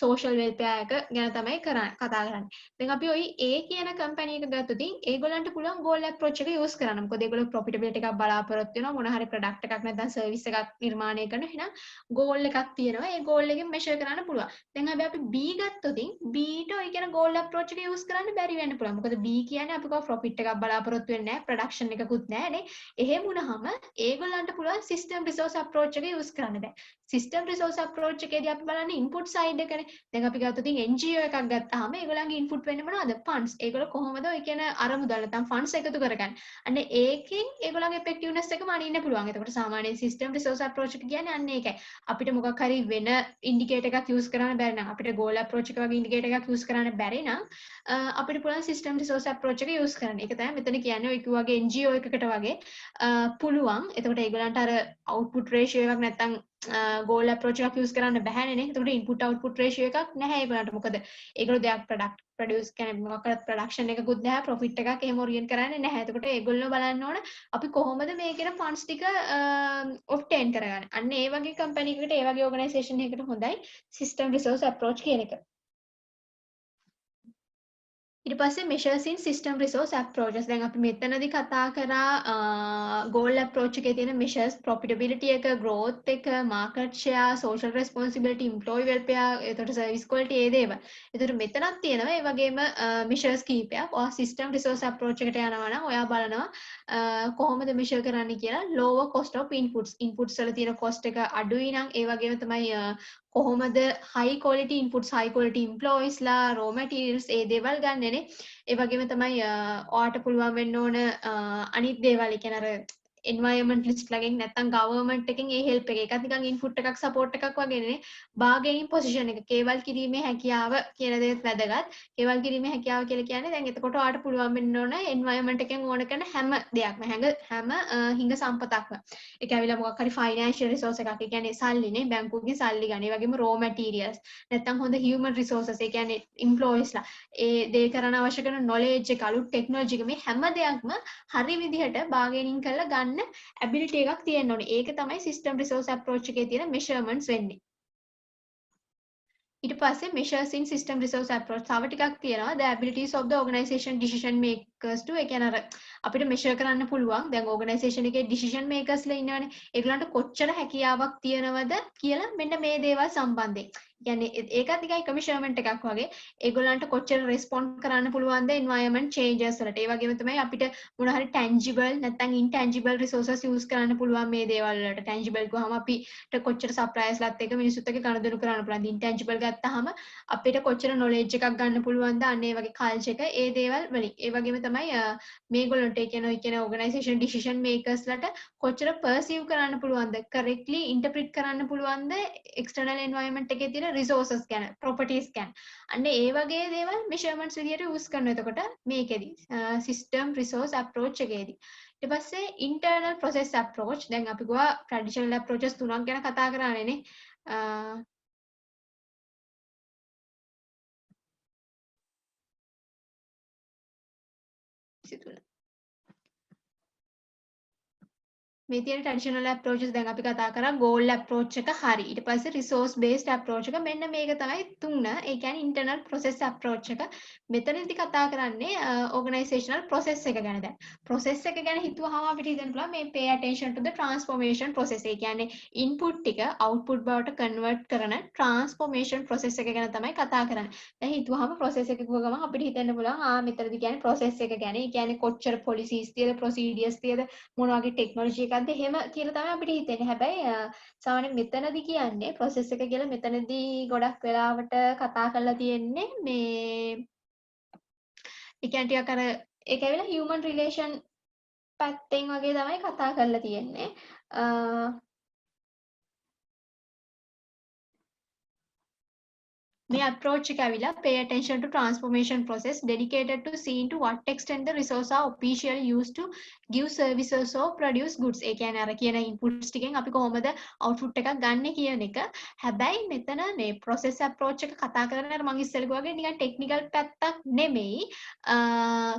social welfare එක ගැන තමයි කතා කරන්නේ. දැන් අපි ওই A කියන company එක ගත්තොත් ඒගොල්ලන්ට පුළුවන් goal approach එක use කරන්න. මොකද ඒගොල්ලෝ profitability එකක් බලාපොරොත්තු වෙනවා. මොන හරි product එකක් නැත්නම් සර්විස් එකක් නිර්මාණය කරන එහෙනම් ගෝල් එකක් තියෙනවා ඒ ගෝල් එකෙන් මෙෂර් කරන්න පුළුවන් දැන් අපි B ගත්තොත් B ට ඔය කියන ගෝල් අප්‍රෝච් එක යූස් කරන්න බැරි වෙන්න පුළුවන් මොකද B කියන්නේ අපි කව ප්‍රොෆිට් එකක් බලාපොරොත්තු වෙන්නේ නැහැ ප්‍රොඩක්ෂන් එකකුත් නැහැ නේ එහෙම වුණාම ඒගොල්ලන්ට පුළුවන් සිස්ටම් රිසෝස් අප්‍රෝච් එක යූස් කරන්න බෑ සිස්ටම් රිසෝස් අප්‍රෝච් එකේදී අපි බලන්නේ ඉන්පුට් සයිඩ් එකනේ දැන් අපි ගත්තොත් NGO එකක් ගත්තාම ඒගොල්ලන්ගේ ඉන්පුට් වෙන්නේ මොනවද ෆන්ඩ්ස් ඒගොල්ලෝ කොහොමද ඔය කියන අරමුදල් නැත්නම් ෆන්ඩ්ස් එකතු කරගන්නේ අන්න ඒකෙන් ඒගොල්ලන්ගේ ඉෆෙක්ටිව්නස් එක මනින්න පුළුවන් එතකොට සාමාන්‍යයෙන් සිස්ටම් රිසෝස් අප්‍රෝච් එක කියන්නේ අන්න ඒකයි. අපිට මොකක් හරි වෙන ඉන්ඩිකේටර් එකක් යූස් කරන්න බැරි නම් අපිට ගෝල් අප්‍රෝච් එක වගේ ඉන්ඩිකේටර් එකක් යූස් කරන්න බැරි නම් අපිට පුළුවන් සිස්ටම් රිසෝස් අප්‍රෝච් එක යූස් කරන්න. ඒක තමයි මෙතන කියන්නේ ඔය කිව්වාගේ NGO එකකට වගේ පුළුවන්. එතකොට ඒගොල්ලන්ට අර output ratio එකක් නැත්තම් ගෝල් අප්‍රෝච් එකක් යූස් කරන්න බැහැනේ නේ. එතකොට input output ratio එකක් නැහැ ඒගොල්ලන්ට. මොකද ඒගොල්ලෝ දෙයක් product produce කියන්නේ මොකක්ද production එකකුත් නැහැ profit එකක් එහෙම orient කරන්නේ නැහැ. එතකොට ඒගොල්ලෝ බලන්න ඕන අපි කොහොමද මේ කියන funds ටික obtain කරගන්නේ. අන්න ඒ වගේ company එකකට ඒ වගේ organisation එකකට හොඳයි system resource approach කියන එක. ඊට පස්සේ measures in system resource approaches දැන් අපි මෙතනදී කතා කරා goal approach එකේ තියෙන measures profitability එක growth එක market share social responsibility employee welfare එතකොට service quality ඒ දේවල්. එතකොට මෙතනක් තියෙනවා ඒ වගේම measures කීපයක්. ඔයා system resource approach එකට යනවා නම් ඔයා බලනවා කොහොමද measure කරන්න කියලා lower cost of inputs වල තියෙන cost එක අඩුයි නම් ඒ වගේම තමයි කොහොමද high quality inputs high quality employees ලා raw materials ඒ දේවල් ගන්නනේ ඒ වගේම තමයි ඔයාට පුළුවන් වෙන්න ඕන අනිත් දේවල් ඒ කියන්නේ අර environmentalist ලගෙන් නැත්නම් government එකෙන් ඒ help එක ඒකත් නිකන් input එකක් support එකක් වගේනේ bargaining position එක කේවල් කිරීමේ හැකියාව කියන දේත් වැදගත් කේවල් කිරීමේ හැකියාව කියලා කියන්නේ දැන් එතකොට ඔයාට පුළුවන් වෙන්න ඕන environment එකෙන් ඕන කරන හැම දෙයක්ම හැම හිඟ සම්පතක්ම ඒක ඇවිල්ලා මොකක් හරි financial resource එකක් ඒ කියන්නේ සල්ලිනේ බැංකුවකින් සල්ලි ගන්න ඒ වගේම raw materials නැත්නම් හොඳ human resources ඒ කියන්නේ employees ලා ඒ දේ කරන්න අවශ්‍ය කරන knowledge එක අලුත් technology එක මේ හැම දෙයක්ම හරි විදිහට bargaining කරලා ගන්න ability එකක් තියෙන්න ඕනේ. ඒක තමයි system resource approach එකේ තියෙන measurements වෙන්නේ. ඊට පස්සේ measures in system resource approach තව ටිකක් තියෙනවා the abilities of the organization decision makers to ඒ කියන්නේ අර අපිට measure කරන්න පුළුවන් දැන් organisation එකේ decision makers ලා ඉන්නවනේ ඒගොල්ලන්ට කොච්චර හැකියාවක් තියෙනවද කියලා මෙන්න මේ දේවල් සම්බන්ධයෙන් කියන්නේ ඒකත් නිකන් එක measurement එකක් වගේ ඒගොල්ලන්ට කොච්චර respond කරන්න පුළුවන්ද environment changes වලට ඒ වගේම තමයි අපිට මොන හරි tangible නැත්නම් intangible resources use කරන්න පුළුවන් මේ දේවල් වලට tangible ගාම අපිට කොච්චර suppliers ලාත් එක්ක මිනිස්සුත් එක්ක ගනුදෙනු කරන්න පුළුවන්ද intangible ගත්තාම අපිට කොච්චර knowledge එකක් ගන්න පුළුවන්ද අන්න ඒ වගේ culture එක ඒ දේවල් වලින් ඒ වගේම තමයි මේගොල්ලන්ට ඒ කියන organisation decision makers ලට කොච්චර perceive කරන්න පුළුවන්ද correctly interpret කරන්න පුළුවන්ද external environment එකේ තියෙන resources ගැන properties ගැන අන්න ඒ වගේ දේවල් measurements විදියට use කරනවා එතකොට මේකෙදි system resource approach එකේදී ඊට පස්සේ internal process approach දැන් අපි ගියා traditional approaches තුනක් ගැන කතා කරානේ නේ 23 මේ තියෙන ට්‍රැඩිෂනල් අප්‍රෝචස් දැන් අපි කතා කරා ගෝල් අප්‍රෝච් එක හරි. ඊට පස්සේ රිසෝස් බේස්ඩ් අප්‍රෝච් එක මෙන්න මේක තමයි තුන. ඒ කියන්නේ ඉන්ටර්නල් ප්‍රොසෙස් අප්‍රෝච් එක. මෙතනදී කතා කරන්නේ ඕගනයිසේෂනල් ප්‍රොසෙස් එක ගැන දැන්. ප්‍රොසෙස් එක ගැන හිතුවාම අපිට හිතන්න පුළුවන් මේ pay attention to the transformation process. ඒ කියන්නේ ඉන්පුට් ටික අවුට්පුට් බවට කන්වර්ට් කරන ට්‍රාන්ස්ෆෝමේෂන් ප්‍රොසෙස් එක ගැන තමයි කතා කරන්නේ. දැන් හිතුවාම ප්‍රොසෙස් එක කිව්ව ගමන් අපිට හිතෙන්න පුළුවන් මෙතනදී කියන්නේ ප්‍රොසෙස් එක ගැන. ඒ කියන්නේ කොච්චර පොලිසිස් තියද ප්‍රොසීඩියර්ස් තියද මොන වගේ ටෙක්නොලොජි එකක්ද එහෙම කියලා තමයි අපිට හිතෙන්නේ. හැබැයි සාමාන්‍යයෙන් මෙතනදී කියන්නේ process එක කියලා මෙතනදී ගොඩක් වෙලාවට කතා කරලා තියෙන්නේ මේ ඒ කියන්නේ ටිකක් අර ඒක ඇවිල්ලා human relation පැත්තෙන් වගේ තමයි කතා කරලා තියෙන්නේ. මේ approach එක ඇවිල්ලා pay attention to transformation process dedicated to seeing to what extent the resources are officially used to give services or produce goods. ඒ කියන්නේ අර කියන inputs ටිකෙන් අපි කොහොමද output එකක් ගන්න කියන එක. හැබැයි මෙතන මේ process approach එක කතා කරන්නේ අර මම ඉස්සෙල්ලා කිව්වා වගේ නිකන් technical පැත්තක් නෙමෙයි.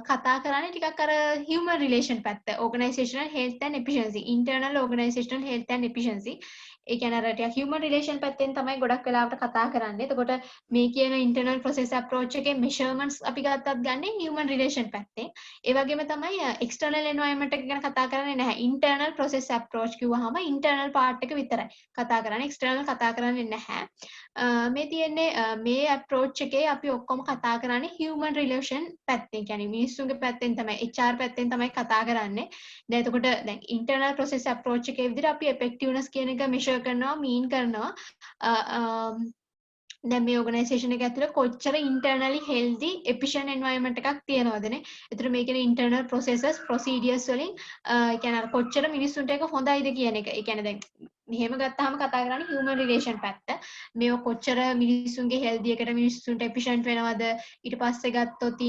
කතා කරන්නේ ටිකක් අර human relation පැත්ත. organizational health and efficiency, internal organizational health and efficiency. ඒ කියන්නේ අර ටික human relation පැත්තෙන් තමයි ගොඩක් වෙලාවට කතා කරන්නේ. එතකොට මේ කියන internal process approach එකේ measurements අපි ගත්තත් ගන්නේ human relation පැත්තෙන්. ඒ වගේම තමයි external environment එක ගැන කතා කරන්නේ නැහැ. internal process approach කිව්වහම internal part එක විතරයි කතා කරන්නේ. external කතා කරන්නේ නැහැ. මේ තියෙන්නේ මේ approach එකේ අපි ඔක්කොම කතා කරන්නේ human relation පැත්තෙන්. කියන්නේ මිනිස්සුන්ගේ පැත්තෙන් තමයි HR පැත්තෙන් තමයි කතා කරන්නේ. දැන් එතකොට දැන් internal process approach එකේ විදිහට අපි effectiveness කියන එක measure කරනවා, mean කරනවා. දැන් මේ ඕගනයිසේෂන් එක ඇතුළේ කොච්චර internally healthy efficient environment එකක් තියෙනවදනේ. ඒතර මේ කියන්නේ internal processes procedures වලින් ඒ කියන්නේ අර කොච්චර මිනිස්සුන්ට ඒක හොඳයිද කියන එක. ඒ කියන්නේ දැන් මෙහෙම ගත්තාම කතා කරන්නේ human relation පැත්ත. මේව කොච්චර මිනිස්සුන්ගේ healthy එකට මිනිස්සුන්ට efficient වෙනවද? ඊට පස්සේ ගත්තොත්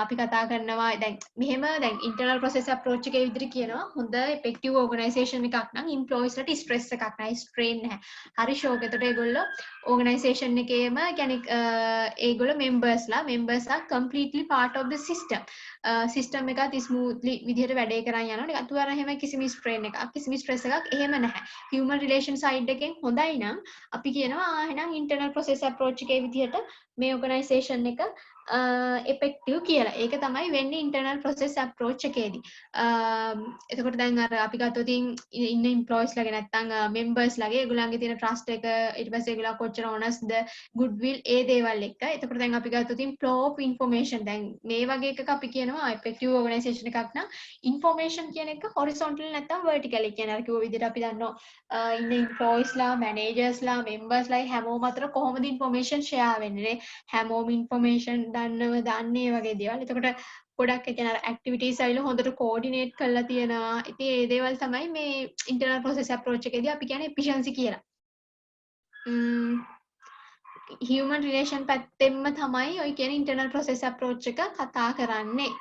අපි කතා කරනවා දැන් මෙහෙම දැන් internal process approach එකේ විදිහට කියනවා හොඳ effective organisation එකක් නම් employees ලට stress එකක් නැහැ, strain නැහැ. හරි ෂෝක්. ඒතට ඒගොල්ලෝ organisation එකේම කියන්නේ ඒගොල්ලෝ members are completely part of the system. system එකත් smoothly විදිහට වැඩේ කරන් යනවා. නිකන් තුවර එහෙම කිසිම strain එකක්, කිසිම stress එකක් එහෙම නැහැ. human relation side එකෙන් හොඳයි නම් අපි කියනවා එහෙනම් internal process approach එකේ විදිහට මේ organisation එක effective කියලා. ඒක තමයි වෙන්නේ internal process approach එකේදී. එතකොට දැන් අර අපි ගත්තොත් ඉන්න employees ලගේ නැත්නම් members ලගේ ඒගොල්ලන්ගේ තියෙන trust එක ඊට පස්සේ ඒගොල්ලෝ කොච්චර honest ද goodwill ඒ දේවල් එක්ක. එතකොට දැන් අපි ගත්තොත් flow of information දැන් මේ වගේ එකක අපි කියනවා effective organisation එකක් නම් information කියන එක horizontal නැත්නම් vertical. ඒ කියන්නේ අර කිව්ව විදිහට අපි දන්නවා ඉන්න employees ලා managers ලා members ලා හැමෝම අතර කොහොමද information share වෙන්නේ. හැමෝම information දන්නව දන්නේ වගේ දේවල්. එතකොට ගොඩක් ඒ කියන්නේ activities ඇවිල්ලා හොඳට coordinate කරලා තියෙනවා. ඉතින් ඒ දේවල් තමයි මේ internal process approach එකේදී අපි කියන්නේ efficiency කියලා. human relation පැත්තෙන්ම තමයි ඔය කියන internal process approach එක කතා කරන්නේ.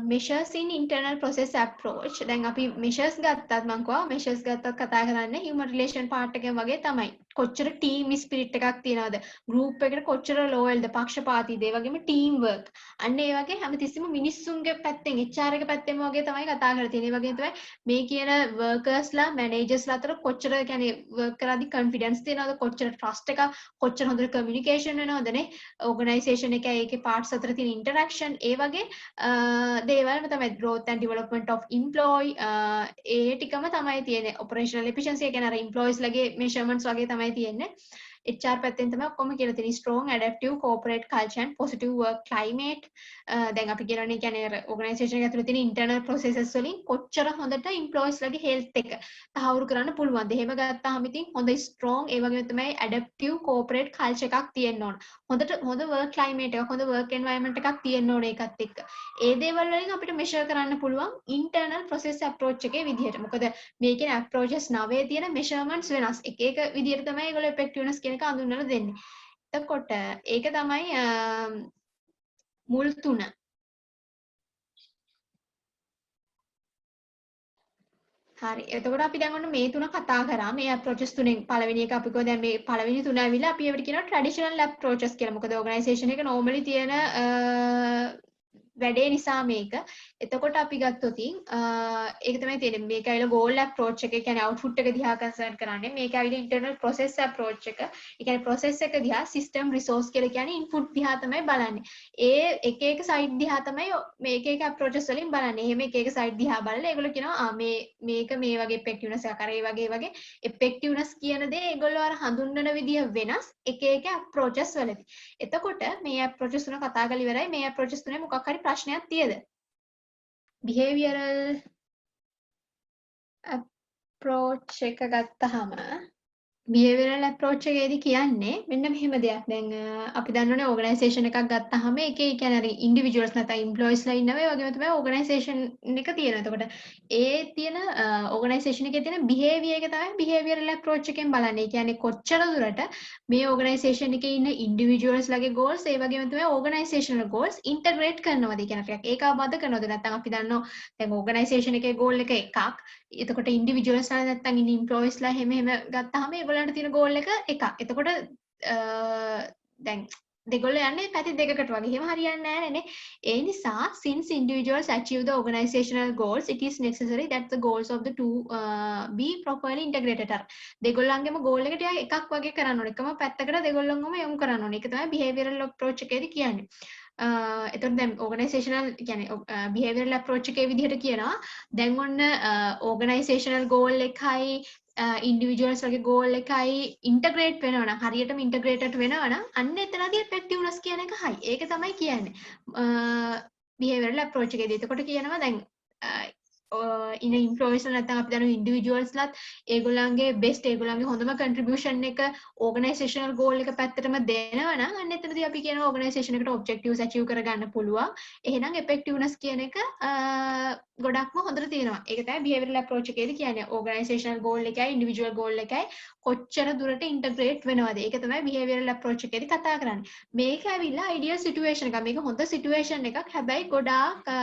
measures in internal process approach. දැන් අපි measures ගත්තත් මම කිව්වා measures ගත්තත් කතා කරන්නේ human relation part එකෙන් වගේ තමයි. කොච්චර team spirit එකක් තියනවද? group එකට කොච්චර loyalද? පක්ෂපාතීද? ඒ වගේම team work. අන්න ඒ වගේ හැමතිස්සෙම මිනිස්සුන්ගේ පැත්තෙන් HR එක පැත්තෙන්ම වගේ තමයි කතා කරලා තියෙන්නේ. ඒ වගේම තමයි මේ කියන workers ලා managers ලා අතර කොච්චර කියන්නේ work කරද්දී confidence තියනවද? කොච්චර trust එක කොච්චර හොඳට communication වෙනවද නේ? organisation එකයි ඒකේ parts අතර තියෙන interaction ඒ වගේ දේවල්ම තමයි growth and development of employee ඒ ටිකම තමයි තියෙන්නේ. operational efficiency ඒ කියන්නේ අර employees ලගේ measurements වගේ තමයි තියෙන්නේ. HR පැත්තෙන් තමයි ඔක්කොම කියලා තියෙන්නේ strong adaptive corporate culture and positive work climate. දැන් අපි කියනවානේ කියන්නේ අර organisation එක ඇතුලේ තියෙන internal processes වලින් කොච්චර හොඳට employees ලගේ health එක තහවුරු කරන්න පුළුවන්ද? එහෙම ගත්තාම ඉතින් හොඳ strong ඒ වගේම තමයි adaptive corporate culture එකක් තියෙන්න ඕන. හොඳ work climate එකක්, හොඳ work environment එකක් තියෙන්න ඕන ඒකත් එක්ක. ඒ දේවල් වලින් අපිට measure කරන්න පුළුවන් internal process approach එකේ විදිහට. මොකද මේකේ approaches 9 තියෙන measurements වෙනස්. එක එක විදිහට තමයි ඒගොල්ලෝ effectiveness කියන එක හඳුන්වලා දෙන්නේ. එතකොට ඒක තමයි මුල් තුන. හරි. එතකොට අපි දැන් ඔන්න මේ තුන කතා කරා. මේ approaches තුනෙන් පළවෙනි එක අපි කොහොමද දැන් මේ පළවෙනි තුන ඇවිල්ලා අපි ඒවට කියනවා traditional approaches කියලා. මොකද organisation එක normally තියෙන වැඩේ නිසා මේක. එතකොට අපි ගත්තොත් ඒක තමයි තියෙන්නේ. මේක ඇවිල්ලා goal approach එක. ඒ කියන්නේ output එක දිහා concern කරන්නේ. මේක ඇවිල්ලා internal process approach එක. ඒ කියන්නේ process එක දිහා system resource කියලා කියන්නේ input දිහා තමයි බලන්නේ. ඒ එක එක side දිහා තමයි මේක එක approaches වලින් බලන්නේ. එහෙම එක එක side දිහා බලලා ඒගොල්ලෝ කියනවා මේක මේ වගේ effectiveness එකක් අර ඒ වගේ effectiveness කියන දේ ඒගොල්ලෝ අර හඳුන්වන විදිය වෙනස් එක එක approaches වලදී. එතකොට මේ approaches තුන කතා කරලා ඉවරයි. මේ approaches තුනේ මොකක් හරි ප්‍රශ්නයක් තියද? behavioral approach එක ගත්තාම behavioral approach එකේදී කියන්නේ මෙන්න මෙහෙම දෙයක්. දැන් අපි දන්නවනේ organisation එකක් ගත්තාම ඒකේ කියන්නේ අර individuals නැත්නම් employees ලා ඉන්නවා. ඒ වගේම තමයි organisation එක තියෙනවා. එතකොට ඒ තියෙන organisation එකේ තියෙන behavior එක තමයි behavioral approach එකෙන් බලන්නේ. ඒ කියන්නේ කොච්චර දුරට මේ organisation එකේ ඉන්න individuals ලාගේ goals ඒ වගේම තමයි organizational goals integrate කරනවද කියන එකක්. ඒකාබද්ධ කරනවද නැත්නම් අපි දන්නවා දැන් organisation එකේ goal එක එකක්. එතකොට ඉන්ඩිවිජුවල්ස් ලා නැත්තම් ඉන්න එම්ප්ලොයිස් ලා එහෙම ගත්තාම ඒගොල්ලන්ට තියෙන ගෝල් එක එකක්. එතකොට දැන් දෙගොල්ලෝ යන්නේ පැති දෙකකට වගේ. එහෙම හරියන්නේ නැහැ නේ. ඒ නිසා since individuals achieve the organizational goals it is necessary that the goals of the two be properly integrated. දෙගොල්ලන්ගේම ගෝල් එක ටිකක් එකක් වගේ කරන්න ඕනේ. එකම පැත්තකට දෙගොල්ලොන්ගම යොමු කරන්න ඕනේ. ඒක තමයි behavioral approach එකේදී කියන්නේ. එතකොට දැන් organizational කියන්නේ behavioral approach එකේ විදිහට කියනවා දැන් ඔන්න organizational goal එකයි individuals වගේ goal එකයි integrate වෙනවා නම් හරියටම integrated වෙනවා නම් අන්න එතනදී effectiveness කියන එක high. ඒක තමයි කියන්නේ behavioral approach එකේදී. එතකොට කියනවා දැන් ඉන්න employees ලා නැත්නම් අපි දන්නවා individuals ලාත් ඒගොල්ලන්ගේ best ඒගොල්ලන්ගේ හොඳම contribution එක organizational goal එක පැත්තටම දෙනවා නම් අන්න එතනදී අපි කියනවා organization එකට objectives achieve කරගන්න පුළුවන්. එහෙනම් effectiveness කියන එක ගොඩක්ම හොඳට තියෙනවා. ඒක තමයි behavioral approach එකේදී කියන්නේ organizational goal එකයි individual goal එකයි කොච්චර දුරට integrate වෙනවද? ඒක තමයි behavioral approach එකේදී කතා කරන්නේ. මේක ඇවිල්ලා ideal situation එකක්. මේක හොඳ situation එකක්. හැබැයි ගොඩාක්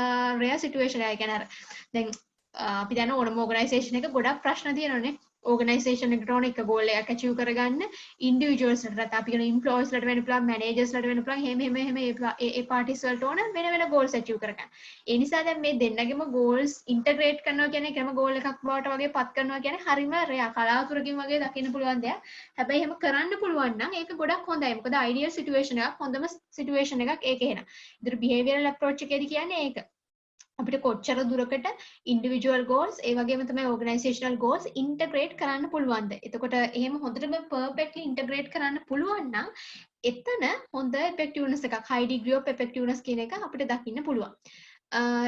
rare situation එකක්. ඒ කියන්නේ අර දැන් අපි දන්න ඕනම ඕගනයිසේෂන් එක ගොඩක් ප්‍රශ්න තියෙනවානේ. ඕගනයිසේෂන් එකට ඕන එක ගෝල් එකක් achieve කරගන්න ඉන්ඩිවිජුවල්ස් වලට අපි කියන එම්ප්ලොයිස් වලට වෙන්න පුළුවන් මැනේජර්ස් වලට වෙන්න පුළුවන් එහෙම ඒ පාර්ටිස් වලට ඕන වෙන වෙන ගෝල්ස් achieve කරගන්න. ඒ නිසා දැන් මේ දෙන්නගෙම ගෝල්ස් ඉන්ටග්‍රේට් කරනවා කියන්නේ එකම ගෝල් එකක් බවට වගේ පත් කරනවා කියන්නේ හරිම රෙයා කලාතුරකින් වගේ දකින්න පුළුවන් දෙයක්. හැබැයි එහෙම කරන්න පුළුවන් නම් ඒක ගොඩක් හොඳයි. මොකද ideal situation එකක් හොඳම situation එකක් ඒක එහෙනම්. ඒතර behavioral approach එකේදී කියන්නේ ඒක. අපිට කොච්චර දුරකට ඉන්ඩිවිජුවල් ගෝල්ස් ඒ වගේම තමයි ඕගනයිසේෂනල් ගෝල්ස් ඉන්ටග්‍රේට් කරන්න පුළුවන්ද? එතකොට එහෙම හොඳටම පර්ෆෙක්ට්ලි ඉන්ටග්‍රේට් කරන්න පුළුවන් නම් එතන හොඳ effectiveness එකක් high degree of effectiveness කියන එක අපිට දකින්න පුළුවන්.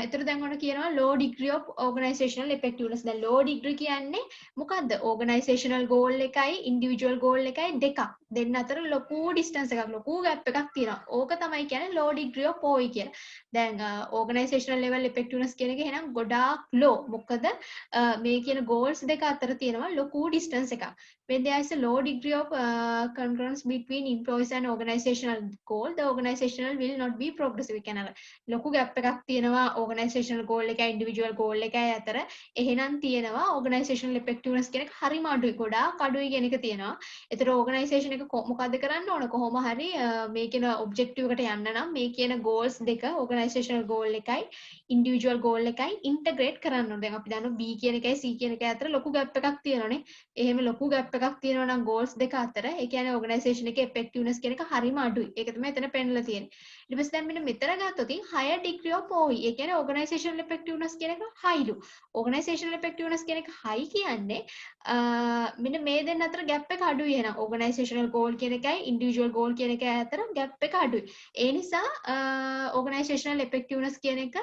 එතකොට දැන් ඔන්න කියනවා low degree of organizational effectiveness. දැන් low degree කියන්නේ මොකද්ද? organizational goal එකයි individual goal එකයි දෙකක්. දෙන්න අතර ලොකු distance එකක් ලොකු gap එකක් තියෙනවා. ඕක තමයි කියන්නේ low degree of OE කියලා. දැන් organizational level effectiveness කියන එක එහෙනම් ගොඩාක් low. මොකද මේ කියන goals දෙක අතර තියෙනවා ලොකු distance එකක්. When there is a low degree of concurrence between employees and organizational goal, the organizational will not be progressive. කියන්නේ ලොකු gap එකක් තියෙනවා organizational goal එකයි individual goal එකයි අතර. එහෙනම් තියෙනවා organizational effectiveness කියන එක හරිම අඩුයි. ගොඩාක් අඩුයි කියන එක තියෙනවා. ඒතර organization එක මොකද්ද කරන්න ඕන? කොහොම හරි මේ කියන objective එකට යන්න නම් මේ කියන goals දෙක organizational goal එකයි individual goal එකයි integrate කරන්න ඕන. දැන් අපි දන්නවා B කියන එකයි C කියන එකයි අතර ලොකු gap එකක් තියෙනවානේ. එහෙම ලොකු gap එකක් තියෙනවා නම් goals දෙක අතර ඒ කියන්නේ organization එකේ effectiveness කියන එක හරිම අඩුයි. ඒක තමයි එතන පෙන්නලා තියෙන්නේ. ඊට පස්සේ දැන් මෙන්න මෙතන ගත්තොත් higher degree of OE ඒ කියන්නේ organizational effectiveness කියන එක high ලු. organizational effectiveness කියන එක high කියන්නේ මෙන්න මේ දෙන්න අතර gap එක අඩුයි එහෙනම් organizational goal කියන එකයි individual goal කියන එකයි අතර gap එක අඩුයි. ඒ නිසා organizational effectiveness කියන එක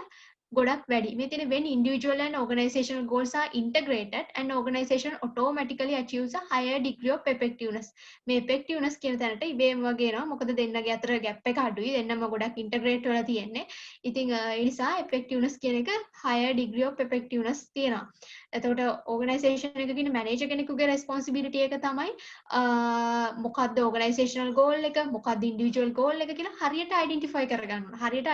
ගොඩක් වැඩි. මේ තියෙන when individual and organizational goals are integrated and organization automatically achieves a higher degree of effectiveness. මේ effectiveness කියන තැනට ඉබේම වගේ එනවා. මොකද දෙන්නගේ අතර gap එක අඩුයි. දෙන්නම ගොඩක් integrate වෙලා තියෙන්නේ. ඉතින් ඒ නිසා effectiveness කියන එක higher degree of effectiveness තියෙනවා. එතකොට organization එකක ඉන්න manager කෙනෙකුගේ responsibility එක තමයි මොකද්ද organizational goal එක මොකද්ද individual goal එක කියලා හරියට identify කරගන්න ඕන. හරියට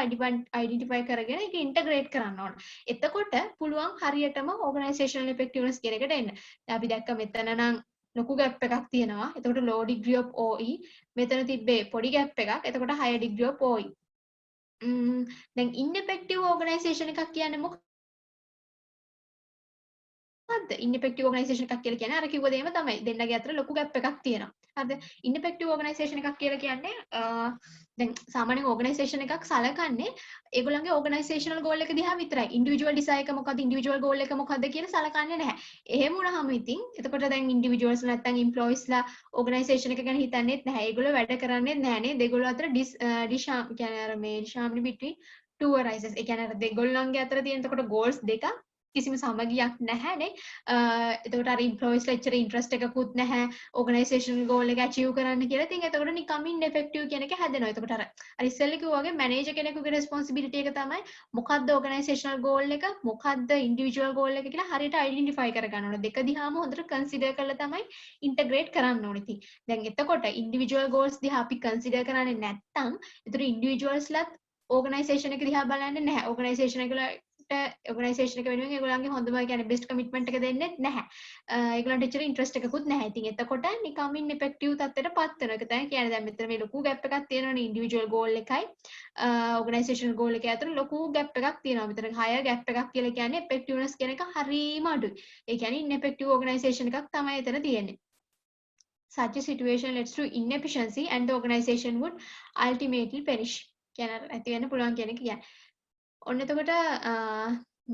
identify කරගෙන ඒක integrate කරන්න ඕන. එතකොට පුළුවන් හරියටම organizational effectiveness කියන එකට එන්න. දැන් අපි දැක්ක මෙතන නම් ලොකු gap එකක් තියෙනවා. එතකොට low degree of OE මෙතන තිබ්බේ පොඩි gap එකක්. එතකොට higher degree of OE. දැන් ineffective organisation එකක් කියන්නේ මොකක්ද? ineffective organisation එකක් කියලා කියන්නේ අර කිව්ව දේම තමයි. දෙන්නගේ අතර ලොකු gap එකක් තියෙනවා. හරිද? ineffective organisation එකක් කියලා කියන්නේ දැන් සාමාන්‍යයෙන් organisation එකක් සලකන්නේ ඒගොල්ලන්ගේ organizational goal එක දිහා විතරයි. individual desire එක මොකද්ද? individual goal එක මොකද්ද කියලා සලකන්නේ නැහැ. එහෙම වුණාම ඉතින් එතකොට දැන් individuals නැත්තම් employees ලා organisation එක ගැන හිතන්නේත් නැහැ. ඒගොල්ලෝ වැඩ කරන්නේත් නැහැ නේද? ඒගොල්ලෝ අතර කියන්නේ අර මේ disharmony between two arises. ඒ කියන්නේ අර දෙගොල්ලන්ගේ අතර තියෙන එතකොට goals දෙකක් කිසිම සමගියක් නැහැනේ. එතකොට අර employeesලා එච්චර interest එකකුත් නැහැ organizational goal එක achieve කරන්න කියලා. ඉතින් එතකොට නිකම් ineffective කියන එක හැදෙනවා. එතකොට අර ඉස්සෙල්ලා කිව්වා වගේ manager කෙනෙකුගේ responsibility එක තමයි මොකද්ද organizational goal එක මොකද්ද individual goal එක කියලා හරියට identify කරගන්න ඕනේ. දෙක දිහාම හොඳට consider කරලා තමයි integrate කරන්න ඕනේ. ඉතින් දැන් එතකොට individual goals දිහා අපි consider කරන්නේ නැත්නම් එතකොට individuals ලත් organisation එක දිහා බලන්නේ නැහැ. organisation එක වෙනුවෙන් ඒගොල්ලන්ගේ හොඳම කියන්නේ best commitment එක දෙන්නේ නැහැ. ඒගොල්ලන්ට එච්චර interest එකකුත් නැහැ. ඉතින් එතකොට නිකම් ineffective තත්ත්වයට පත් වෙනවා. ඒක තමයි කියන්නේ දැන් මෙතන මේ ලොකු gap එකක් තියෙනවනේ individual goal එකයි organizational goal එකයි අතර ලොකු gap එකක් තියෙනවා. මෙතන higher gap එකක් කියලා කියන්නේ effectiveness කියන එක හරීම අඩුයි. ඒ කියන්නේ ineffective organisation එකක් තමයි එතන තියෙන්නේ. Such a situation leads to inefficiency and the organization would ultimately perish. කියන ඇති වෙන්න පුළුවන් කියන එක කියන්නේ. ඔන්න එතකොට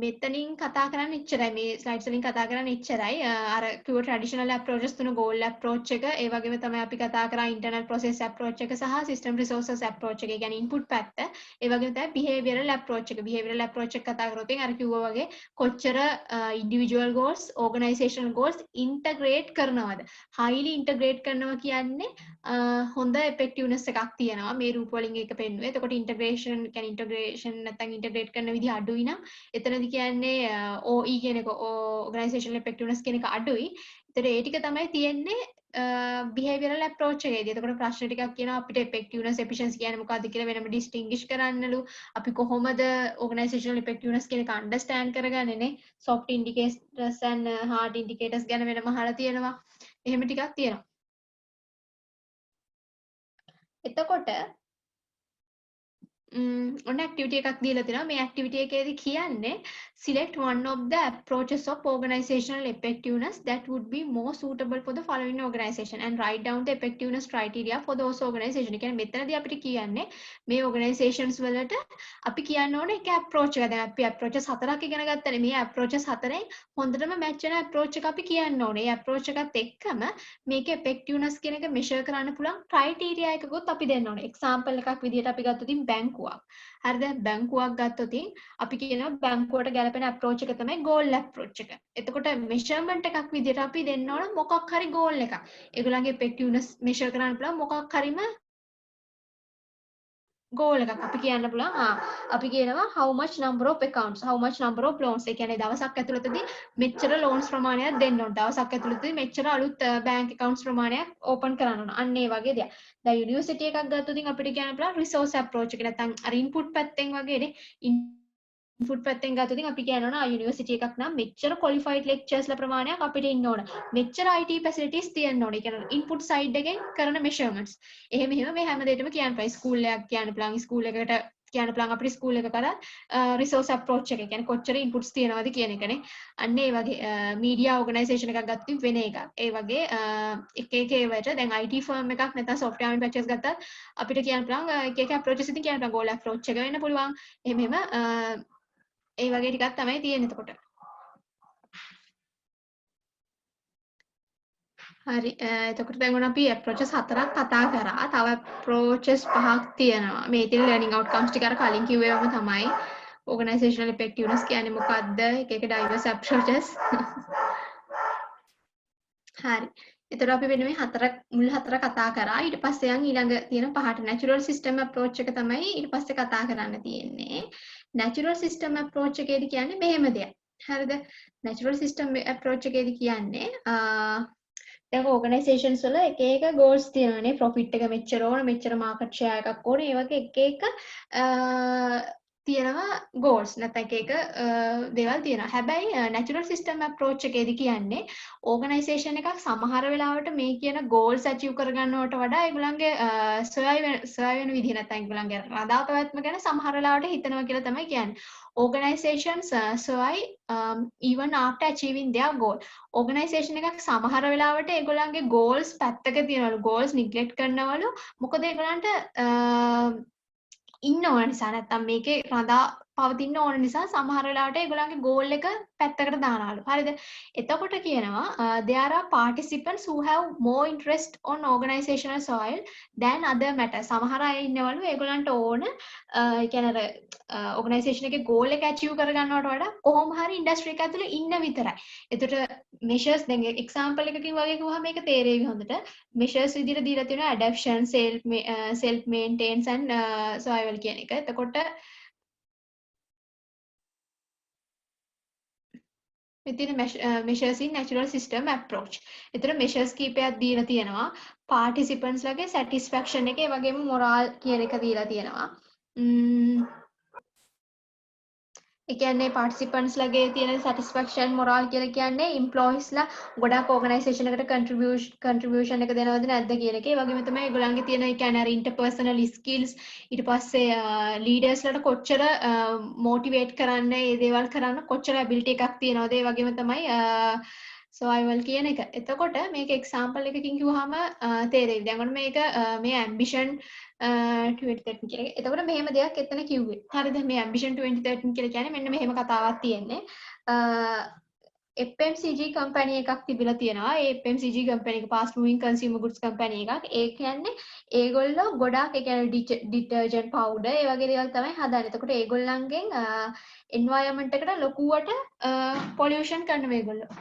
මෙතනින් කතා කරන්න ඉච්චරයි මේ ස්ලයිඩ්ස් වලින් කතා කරන්න ඉච්චරයි අර කිව්ව ට්‍රැඩිෂනල් අප්‍රෝචස් තුන ගෝල් අප්‍රෝච් එක ඒ වගේම තමයි අපි කතා කරා ඉන්ටර්නල් ප්‍රොසෙස් අප්‍රෝච් එක සහ සිස්ටම් රිසෝසස් අප්‍රෝච් එක. ඒ කියන්නේ ඉන්පුට් පැත්ත. ඒ වගේම තමයි බිහේවියරල් අප්‍රෝච් එක. බිහේවියරල් අප්‍රෝච් එක කතා කරොත් අර කිව්වා වගේ කොච්චර ඉන්ඩිවිජුවල් ගෝල්ස් ඕගනයිසේෂනල් ගෝල්ස් ඉන්ටග්‍රේට් කරනවද? highly integrate කරනවා කියන්නේ හොඳ effectiveness එකක් තියෙනවා මේ රූප වලින් ඒක පෙන්වුවේ. එතකොට integration කියන්නේ integration නැත්නම් integrate කරන විදිහ අඩුයි නම් එතනදි කියන්නේ OE කියන එක organizational effectiveness කියන එක අඩුයි. ඒතර ඒ ටික තමයි තියෙන්නේ behavioral approach එකේදී. එතකොට ප්‍රශ්න ටිකක් කියනවා අපිට effectiveness efficiency කියන්නේ මොකක්ද කියලා වෙනම distinguish කරන්නලු. අපි කොහොමද organizational effectiveness කියන එක understand කරගන්නේ නේ. soft indicators and hard indicators ගැන වෙනම අහලා තියෙනවා. එහෙම ටිකක් තියෙනවා. එතකොට ඔන්න ඇක්ටිවිටි එකක් දීලා තියෙනවා. මේ ඇක්ටිවිටි එකේදී කියන්නේ select one of the approaches of organizational effectiveness that would be more suitable for the following organization and write down the effectiveness criteria for those organization. ඒ කියන්නේ මෙතනදී අපිට කියන්නේ මේ organizations වලට අපි කියන්න ඕනේ එක approach එක. දැන් අපි approaches 4ක් ඉගෙන ගත්තනේ. මේ approaches 4ෙන් හොඳටම match වෙන approach එක අපි කියන්න ඕනේ. මේ approach එකත් එක්කම මේකේ effectiveness කියන එක measure කරන්න පුළුවන් criteria එකකුත් අපි දෙන්න ඕනේ. example එකක් විදිහට අපි ගත්තොත් බැංකුවක්. හරිද? බැංකුවක් ගත්තොත් අපි කියනවා බැංකුවට ගැලපෙන approach එක තමයි goal approach එක. එතකොට measurement එකක් විදිහට අපි දෙන්න ඕන මොකක් හරි goal එකක්. ඒගොල්ලන්ගේ effectiveness measure කරන්න පුළුවන් මොකක් හරිම goal එකක් අපි කියන්න පුළුවන් අපි කියනවා how much number of accounts how much number of loans ඒ කියන්නේ දවසක් ඇතුළතදී මෙච්චර loans ප්‍රමාණයක් දෙන්න ඕන දවසක් ඇතුළතදී මෙච්චර අලුත් bank accounts ප්‍රමාණයක් open කරන්න ඕන අන්න ඒ වගේ දෙයක් දැන් university එකක් ගත්තොත් අපිට කියන්න පුළුවන් resource approach එක නැත්නම් අර input පැත්තෙන් වගේනේ ඉන්පුට් පැත්තෙන් ගත්තොත් අපි කියනවා යුනිවර්සිටි එකක් නම් මෙච්චර qualified lecturers ලා ප්‍රමාණයක් අපිට ඉන්න ඕන. මෙච්චර IT facilities තියෙන්න ඕන. ඒ කියන්නේ input side එකෙන් කරන measurements. එහෙම මේ හැම දෙයකටම කියන්න පුළුවන්. ස්කූල් එකක් කියන්න පුළුවන්. ස්කූල් එකකට කියන්න පුළුවන් අපිට ස්කූල් එක කරා resource approach එක. කියන්නේ කොච්චර inputs තියෙනවද කියන එකනේ. අන්න ඒ වගේ media organization එකක් ගත්තොත් වෙන එකක්. ඒ වගේ එක ඒවට දැන් IT firm එකක් නැත්නම් software manufacturers ගත්තත් අපිට කියන්න පුළුවන් එක approaches ඉතින් කියන්න පුළුවන් goal approach එක වෙන්න පුළුවන්. එහෙම ඒ වගේ ටිකක් තමයි තියෙන්නේ එතකොට. හරි එතකොට දැන් අපි approaches 4ක් කතා කරා. තව approaches 5ක් තියෙනවා. මේ ඉතින් learning outcomes ටික අර කලින් කිව්වේවම තමයි. organizational effectiveness කියන්නේ මොකක්ද? එක diverse approaches. හරි. එතකොට අපි වෙන මේ මුල් හතර කතා කරා. ඊට පස්සේ යන් ඊළඟ තියෙන පහට natural system approach එක තමයි ඊට පස්සේ කතා කරන්න තියෙන්නේ. natural system approach එකේදී කියන්නේ මෙහෙම දෙයක්. හරිද? natural system approach එකේදී කියන්නේ දැන් organizations වල එක goals තියෙනවානේ profit එක මෙච්චර ඕන මෙච්චර market share එකක් ඕන ඒ වගේ එක තියෙනවා goals නැත්නම් එක එක දේවල් තියෙනවා. හැබැයි natural system approach එකේදී කියන්නේ organisation එකක් සමහර වෙලාවට මේ කියන goals achieve කරගන්නවට වඩා ඒගොල්ලන්ගේ සොයයි වෙන විදිහ නැත්නම් ඒගොල්ලන්ගේ රඳා පැවැත්ම ගැන සමහර වෙලාවට හිතනවා කියලා තමයි කියන්නේ. Organizations සොයයි even after achieving their goal. Organisation එකක් සමහර වෙලාවට ඒගොල්ලන්ගේ goals පැත්තක තියනවලු goals neglect කරනවලු. මොකද ඒගොල්ලන්ට ඉන්න ඕන නිසා නැත්තම් මේකේ රඳා පවතින්න ඕන නිසා සමහර වෙලාවට ඒගොල්ලන්ගේ goal එක පැත්තකට දානවලු. හරිද? එතකොට කියනවා there are participants who have more interest on organizational soil than other matters. සමහර අය ඉන්නවලු ඒගොල්ලන්ට ඕන ඒ කියන්නේ අර organisation එකේ goal එක achieve කරගන්නවට වඩා කොහොම හරි industry එක ඇතුලේ ඉන්න විතරයි. එතකොට measures දැන් example එකකින් වගේ කිව්වහම මේක තේරෙවි හොඳට. measures විදිහට දීලා තියෙනවා adaptation, self maintenance and survival කියන එක. එතකොට මෙතන measures in natural system approach. එතන measures කීපයක් දීලා තියෙනවා. participants ලගේ satisfaction එක, ඒ වගේම moral කියන එක දීලා තියෙනවා. ඒ කියන්නේ participants ලගේ තියෙන satisfaction moral කියලා කියන්නේ employees ලා ගොඩක් organisation එකට contribution එක දෙනවද නැද්ද කියන එක. ඒ වගේම තමයි ඒගොල්ලන්ගේ තියෙන ඒ කියන්නේ අර interpersonal skills ඊට පස්සේ leaders ලට කොච්චර motivate කරන්න, ඒ දේවල් කරන්න කොච්චර ability එකක් තියෙනවද. ඒ වගේම තමයි survival කියන එක. එතකොට මේක example එකකින් කිව්වහම තේරෙයි. දැන් ඔන්න මේක මේ ambition 2013 කියලා. එතකොට මෙහෙම දෙයක් එතන කිව්වේ. හරිද? මේ ambition 2013 කියලා කියන්නේ මෙන්න මෙහෙම කතාවක් තියෙන්නේ. FMCG company එකක් තිබිලා තියෙනවා. ඒ FMCG company එක fast moving consumer goods company එකක්. ඒ කියන්නේ ඒගොල්ලෝ ගොඩාක් ඒ කියන්නේ detergent powder ඒ වගේ දේවල් තමයි හදන්නේ. එතකොට ඒගොල්ලන්ගෙන් environment එකට ලොකුවට pollution කරන මේගොල්ලෝ.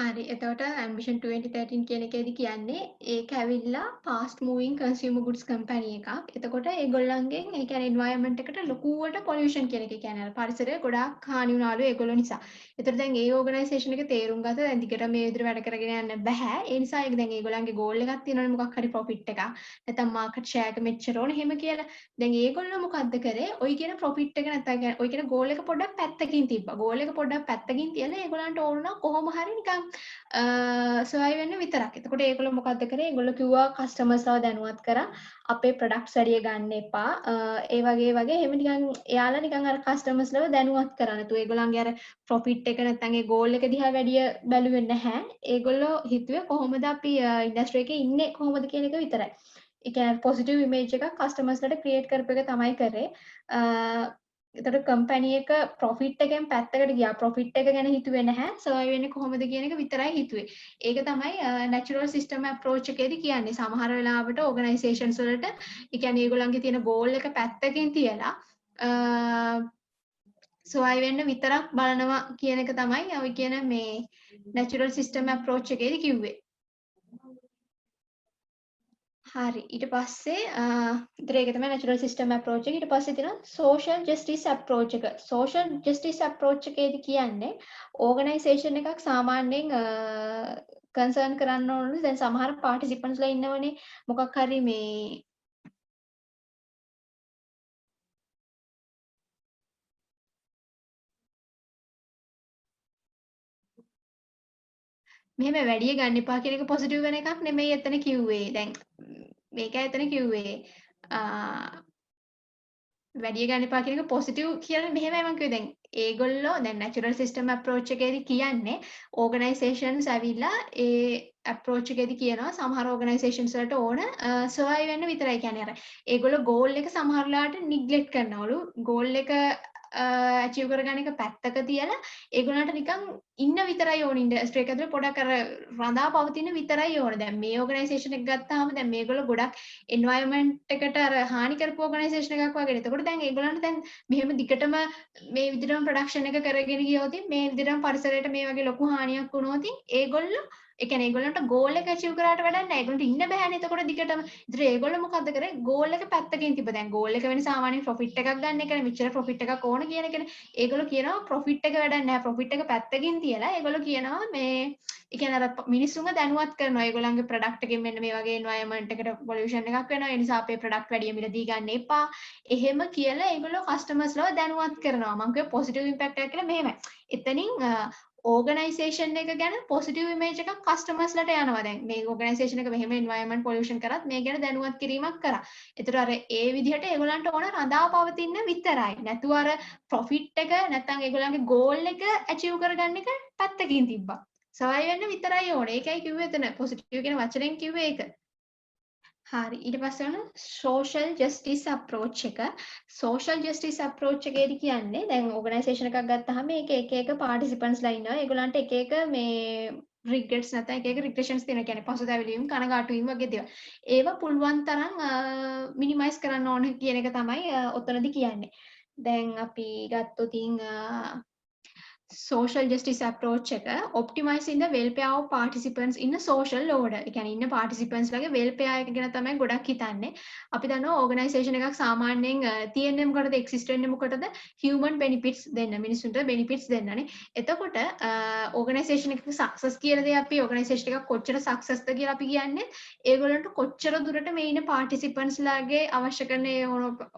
හරි. එතකොට ambition 2013 කියන එකේදී කියන්නේ ඒක ඇවිල්ලා fast moving consumer goods company එකක්. එතකොට ඒගොල්ලන්ගෙන් ඒ කියන්නේ environment එකට ලොකුවට pollution කියන එක කියන්නේ අර පරිසරය ගොඩාක් හානි වුණාලු ඒගොල්ලෝ නිසා. එතකොට දැන් ඒ organisation එක තේරුම් ගත්තා දැන් දිගට මේ විදිහට වැඩ කරගෙන යන්න බෑ. ඒ නිසා ඒක දැන් ඒගොල්ලන්ගේ goal එකක් තියෙනවනේ මොකක් හරි profit එකක්. නැත්නම් market share එක මෙච්චර ඕනේ එහෙම කියලා. දැන් ඒගොල්ලෝ මොකද්ද කරේ? ඔය කියන profit එක නැත්නම් ඔය කියන goal එක පොඩ්ඩක් පැත්තකින් තිබ්බා. goal එක පොඩ්ඩක් පැත්තකින් තියලා ඒගොල්ලන්ට ඕන නම් කොහොම හරි නිකන් සොයයි වෙන්න විතරක්. එතකොට ඒගොල්ලෝ මොකද්ද කරේ? ඒගොල්ලෝ කිව්වා කස්ටමර්ස්ලව දැනුවත් කරා අපේ ප්‍රොඩක්ට්ස් වැඩිය ගන්න එපා. ඒ වගේ එහෙම නිකන් එයාලා නිකන් අර කස්ටමර්ස්ලව දැනුවත් කරා. නැතු ඒගොල්ලන්ගේ අර ප්‍රොෆිට් එක නැත්නම් ඒ ගෝල් එක දිහා වැඩිය බැලුවේ නැහැ. ඒගොල්ලෝ හිතුවේ කොහොමද අපි ඉන්ඩස්ට්‍රි එකේ ඉන්නේ කොහොමද කියන එක විතරයි. ඒ කියන්නේ පොසිටිව් ඉමේජ් එකක් කස්ටමර්ස්ලට ක්‍රියේට් කරපු එක තමයි කරේ. එතකොට කම්පැනි එක ප්‍රොෆිට් එකෙන් පැත්තකට ගියා. ප්‍රොෆිට් එක ගැන හිතුවේ නැහැ. සර්වයිව් වෙන්නේ කොහොමද කියන එක විතරයි හිතුවේ. ඒක තමයි natural system approach එකේදී කියන්නේ. සමහර වෙලාවට organizations වලට ඒ කියන්නේ ඒගොල්ලන්ගේ තියෙන goal එක පැත්තකින් තියලා සර්වයිව් වෙන්න විතරක් බලනවා කියන එක තමයි ඔය කියන මේ natural system approach එකේදී කිව්වේ. හරි ඊට පස්සේ ඒක තමයි natural system approach එක. ඊට පස්සේ තියෙනවා social justice approach එක. social justice approach එකේදී කියන්නේ organisation එකක් සාමාන්‍යයෙන් concern කරන්න ඕනේ දැන් සමහර participants ලා ඉන්නවනේ මොකක් හරි මේ මෙහෙම වැඩිය ගන්න එපා කියන එක පොසිටිව් වෙන එකක් නෙමෙයි එතන කිව්වේ. දැන් මේකයි එතන කිව්වේ. වැඩිය ගන්න එපා කියන එක පොසිටිව් කියන්නේ මෙහෙමයි මම කිව්වේ. දැන් ඒගොල්ලෝ දැන් natural system approach එකේදී කියන්නේ organizations ඇවිල්ලා ඒ approach එකේදී කියනවා සමහර organizations වලට ඕන survive වෙන්න විතරයි කියන්නේ අර ඒගොල්ලෝ goal එක සමහර වෙලාවට neglect කරනවලු. goal එක achieve කරගන්න එක පැත්තක තියලා ඒගොල්ලන්ට නිකන් ඉන්න විතරයි ඕන ඉන්ඩස්ට්‍රි එක ඇතුලේ පොඩක් අර රඳා පවතින විතරයි ඕන. දැන් මේ ඕගනයිසේෂන් එක ගත්තාම දැන් මේගොල්ලෝ ගොඩක් එන්වයරන්මන්ට් එකට අර හානි කරපු ඕගනයිසේෂන් එකක් වගේ. එතකොට දැන් ඒගොල්ලන්ට දැන් මෙහෙම දිගටම මේ විදිහටම ප්‍රොඩක්ෂන් එක කරගෙන ගියොත් මේ විදිහටම පරිසරයට මේ වගේ ලොකු හානියක් වුණොත් ඒගොල්ලෝ ඒ කියන්නේ ඒගොල්ලන්ට ගෝල් එක achieve කරාට වැඩක් නැහැ. ඒගොල්ලන්ට ඉන්න බෑනේ එතකොට දිගටම. ඉතින් ඒගොල්ලෝ මොකද්ද කරේ? ගෝල් එක පැත්තකින් තිබ්බ. දැන් ගෝල් එක වෙන්නේ සාමාන්‍යයෙන් ප්‍රොෆිට් එකක් ගන්න එකනේ. මෙච්චර ප්‍රොෆිට් එකක් ඕන කියන එකනේ. ඒගොල්ලෝ කියනවා ප්‍රොෆිට් එක වැඩක් නැහැ. ප්‍රොෆිට් එක පැත්තකින් තියලා ඒගොල්ලෝ කියනවා මේ ඒ කියන්නේ අර මිනිස්සුන්ව දැනුවත් කරනවා. ඒගොල්ලන්ගේ ප්‍රොඩක්ට් එකෙන් මෙන්න මේ වගේ එන්වයරන්මන්ට් එකට පොලියුෂන් එකක් වෙනවා. ඒ නිසා අපේ ප්‍රොඩක්ට් වැඩිය මිලදී ගන්න එපා. එහෙම කියලා ඒගොල්ලෝ කස්ටමර්ස්ලව දැනුවත් කරනවා. මම කිව්වේ පොසිටිව් ඉම්පැක්ට් එකක් කියලා මෙහෙමයි. එතනින් ඕගනයිසේෂන් එක ගැන පොසිටිව් ඉමේජ් එකක් කස්ටමර්ස්ලට යනවා. දැන් මේ ඕගනයිසේෂන් එක මෙහෙම එන්වයරන්මන්ට් පොලියුෂන් කරත් මේ ගැන දැනුවත් කිරීමක් කරා. ඒතර අර ඒ විදිහට ඒගොල්ලන්ට ඕන රඳා පවතින්න විතරයි. නැතුව අර ප්‍රොෆිට් එක නැත්නම් ඒගොල්ලන්ගේ ගෝල් එක ඇචීව් කරගන්න එක පැත්තකින් තිබ්බා. සර්වයිව් වෙන්න විතරයි ඕනේ. ඒකයි කිව්වේ එතන පොසිටිව් කියන වචනෙන් කිව්වේ ඒක. හරි ඊට පස්සේ ඔන්න social justice approach එක. social justice approach එකේදී කියන්නේ දැන් ඕගනයිසේෂන් එකක් ගත්තාම මේක එක එක participants-ලා ඉන්නවා. ඒගොල්ලන්ට එක එක මේ regrets නැත්නම් එක එක regressions තියෙනවා. කියන්නේ පසුතැවිලි වීම, කනගාටු වීම වගේ දේවල්. ඒව පුළුවන් තරම් minimize කරන්න ඕන කියන එක තමයි ඔතනදී කියන්නේ. දැන් අපි ගත්තොතින් social justice approach එක optimizing the welfare of participants in a social order. ඒ කියන්නේ ඉන්න participants ලගේ welfare එක ගැන තමයි ගොඩක් හිතන්නේ. අපි දන්නවා organisation එකක් සාමාන්‍යයෙන් තියෙන්නේ මොකටද exist වෙන්නේ මොකටද human benefits දෙන්න මිනිස්සුන්ට benefits දෙන්නනේ. එතකොට organisation එකක success කියන දේ අපි organisation එකක් කොච්චර success ද කියලා අපි කියන්නේ ඒගොල්ලන්ට කොච්චර දුරට මේ ඉන්න participants ලාගේ අවශ්‍ය කරන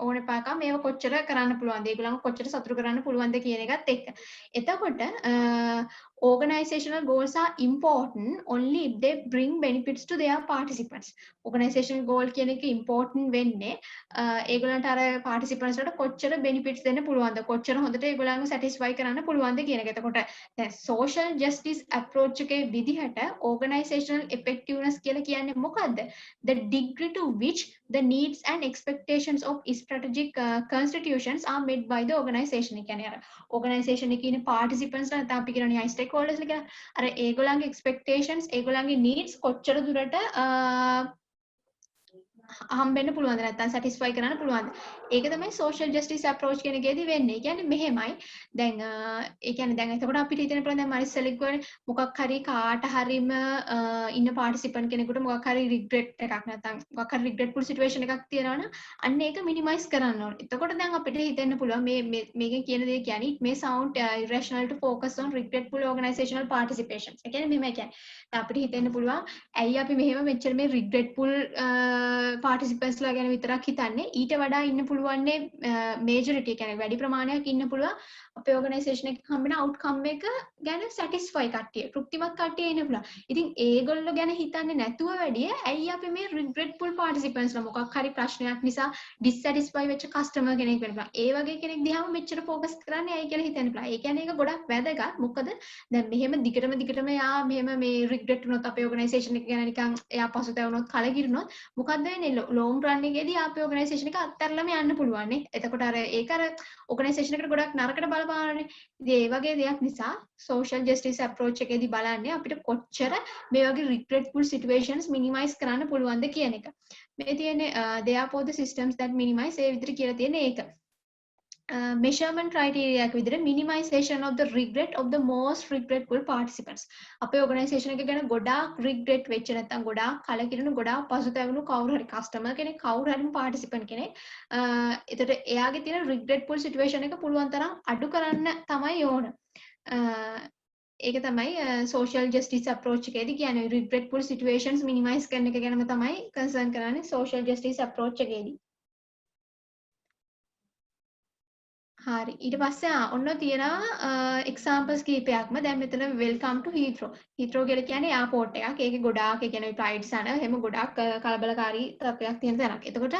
ඕන පාකම් මේව කොච්චර කරන්න පුළුවන්ද ඒගොල්ලන්ව කොච්චර සතුටු කරන්න පුළුවන්ද කියන එකත් එක්ක. එතකොට organizational goals are important only if they bring benefits to their participants. Organizational goal කියන එක important වෙන්නේ ඒගොල්ලන්ට අර participants වලට කොච්චර benefits දෙන්න පුළුවන්ද කොච්චර හොඳට ඒගොල්ලන්ව satisfy කරන්න පුළුවන්ද කියන එක. එතකොට දැන් social justice approach එකේ විදිහට organizational effectiveness කියලා කියන්නේ මොකද්ද? The degree to which the needs and expectations of strategic constitutions are met by the organization. ඒ කියන්නේ අර organization එකේ ඉන්න participants ලා නැත්නම් අපි කියනවා stakeholders ලා කියලා. අර ඒගොල්ලන්ගේ expectations ඒගොල්ලන්ගේ needs කොච්චර දුරට හම්බෙන්න පුළුවන්ද නැත්නම් satisfy කරන්න පුළුවන්ද? ඒක තමයි social justice approach කියන එකේදී වෙන්නේ. ඒ කියන්නේ මෙහෙමයි. දැන් ඒ කියන්නේ දැන් එතකොට අපිට හිතෙන්න පුළුවන් දැන් මම ඉස්සෙල්ලා කිව්වනේ මොකක් හරි කාට හරිම ඉන්න participant කෙනෙකුට මොකක් හරි regret එකක් නැත්නම් මොකක් හරි regretful situation එකක් තියෙනවනම් අන්න ඒක minimize කරන්න ඕනේ. එතකොට දැන් අපිට හිතෙන්න පුළුවන් මේකෙන් කියන දේ කියන්නේ it may sound irrational to focus on regretful organizational participations. ඒ කියන්නේ මෙහෙම කියන්නේ අපිට හිතෙන්න පුළුවන් ඇයි අපි මෙහෙම මෙච්චර මේ regretful participants ලා ගැන විතරක් හිතන්නේ ඊට වඩා ඉන්න පුළුවන්නේ majority කියන්නේ වැඩි ප්‍රමාණයක් ඉන්න පුළුවන් අපේ organisation එකේ හම්බෙන outcome එක ගැන satisfy කට්ටිය තෘප්තිමත් කට්ටිය ඉන්න පුළුවන්. ඉතින් ඒගොල්ලෝ ගැන හිතන්නේ නැතුව වැඩිය ඇයි අපි මේ regretful participants ලා මොකක් හරි ප්‍රශ්නයක් නිසා dissatisfy වෙච්ච customer කෙනෙක් වෙන්න පුළුවන්. ඒ වගේ කෙනෙක් දිහාම මෙච්චර focus කරන්නේ ඇයි කියලා හිතන්න පුළුවන්. ඒ කියන්නේ ඒක ගොඩක් වැදගත්. මොකද දැන් මෙහෙම දිගටම යා මෙහෙම මේ regret වුණොත් අපේ organisation එක ගැන නිකන් එයා පසුතැවුනොත් කලකිරුණොත් මොකද්ද වෙන්නේ? long run එකේදී අපේ organisation එක අත්හැරලම යන්න පුළුවන් නේ. එතකොට අර ඒක අර organisation එකට ගොඩක් නරකට බලපානනේ. ඉතින් ඒ වගේ දෙයක් නිසා social justice approach එකේදී බලන්නේ අපිට කොච්චර මේ වගේ regretful situations minimize කරන්න පුළුවන්ද කියන එක. මේ තියෙන්නේ therefore the systems that minimize ඒ විදිහට කියලා තියෙන්නේ ඒක. measurement criteria එක විදිහට minimization of the regret of the most regretful participants. අපේ organisation එක ගැන ගොඩාක් regret වෙච්ච නැත්නම් ගොඩාක් කලකිරුණු ගොඩාක් පසුතැවුණු කවුරු හරි customer කෙනෙක් කවුරු හරි participant කෙනෙක් එතකොට එයාගේ තියෙන regretful situation එක පුළුවන් තරම් අඩු කරන්න තමයි ඕන. ඒක තමයි social justice approach එකේදී කියන්නේ regretful situations minimize කරන එක ගැනම තමයි concern කරන්නේ social justice approach එකේදී. හරි ඊට පස්සේ ඔන්න තියෙනවා එක්සැම්පල්ස් කීපයක්ම දැන් මෙතන වෙල්කම් ටු හීත්‍රෝ කියලා කියන්නේ එයාපෝට් එකක් ඒකේ ගොඩාක් ඒ කියන්නේ ෆ්ලයිට්ස් යන එහෙම ගොඩාක් කලබලකාරී තත්ත්වයක් තියෙන තැනක්. එතකොට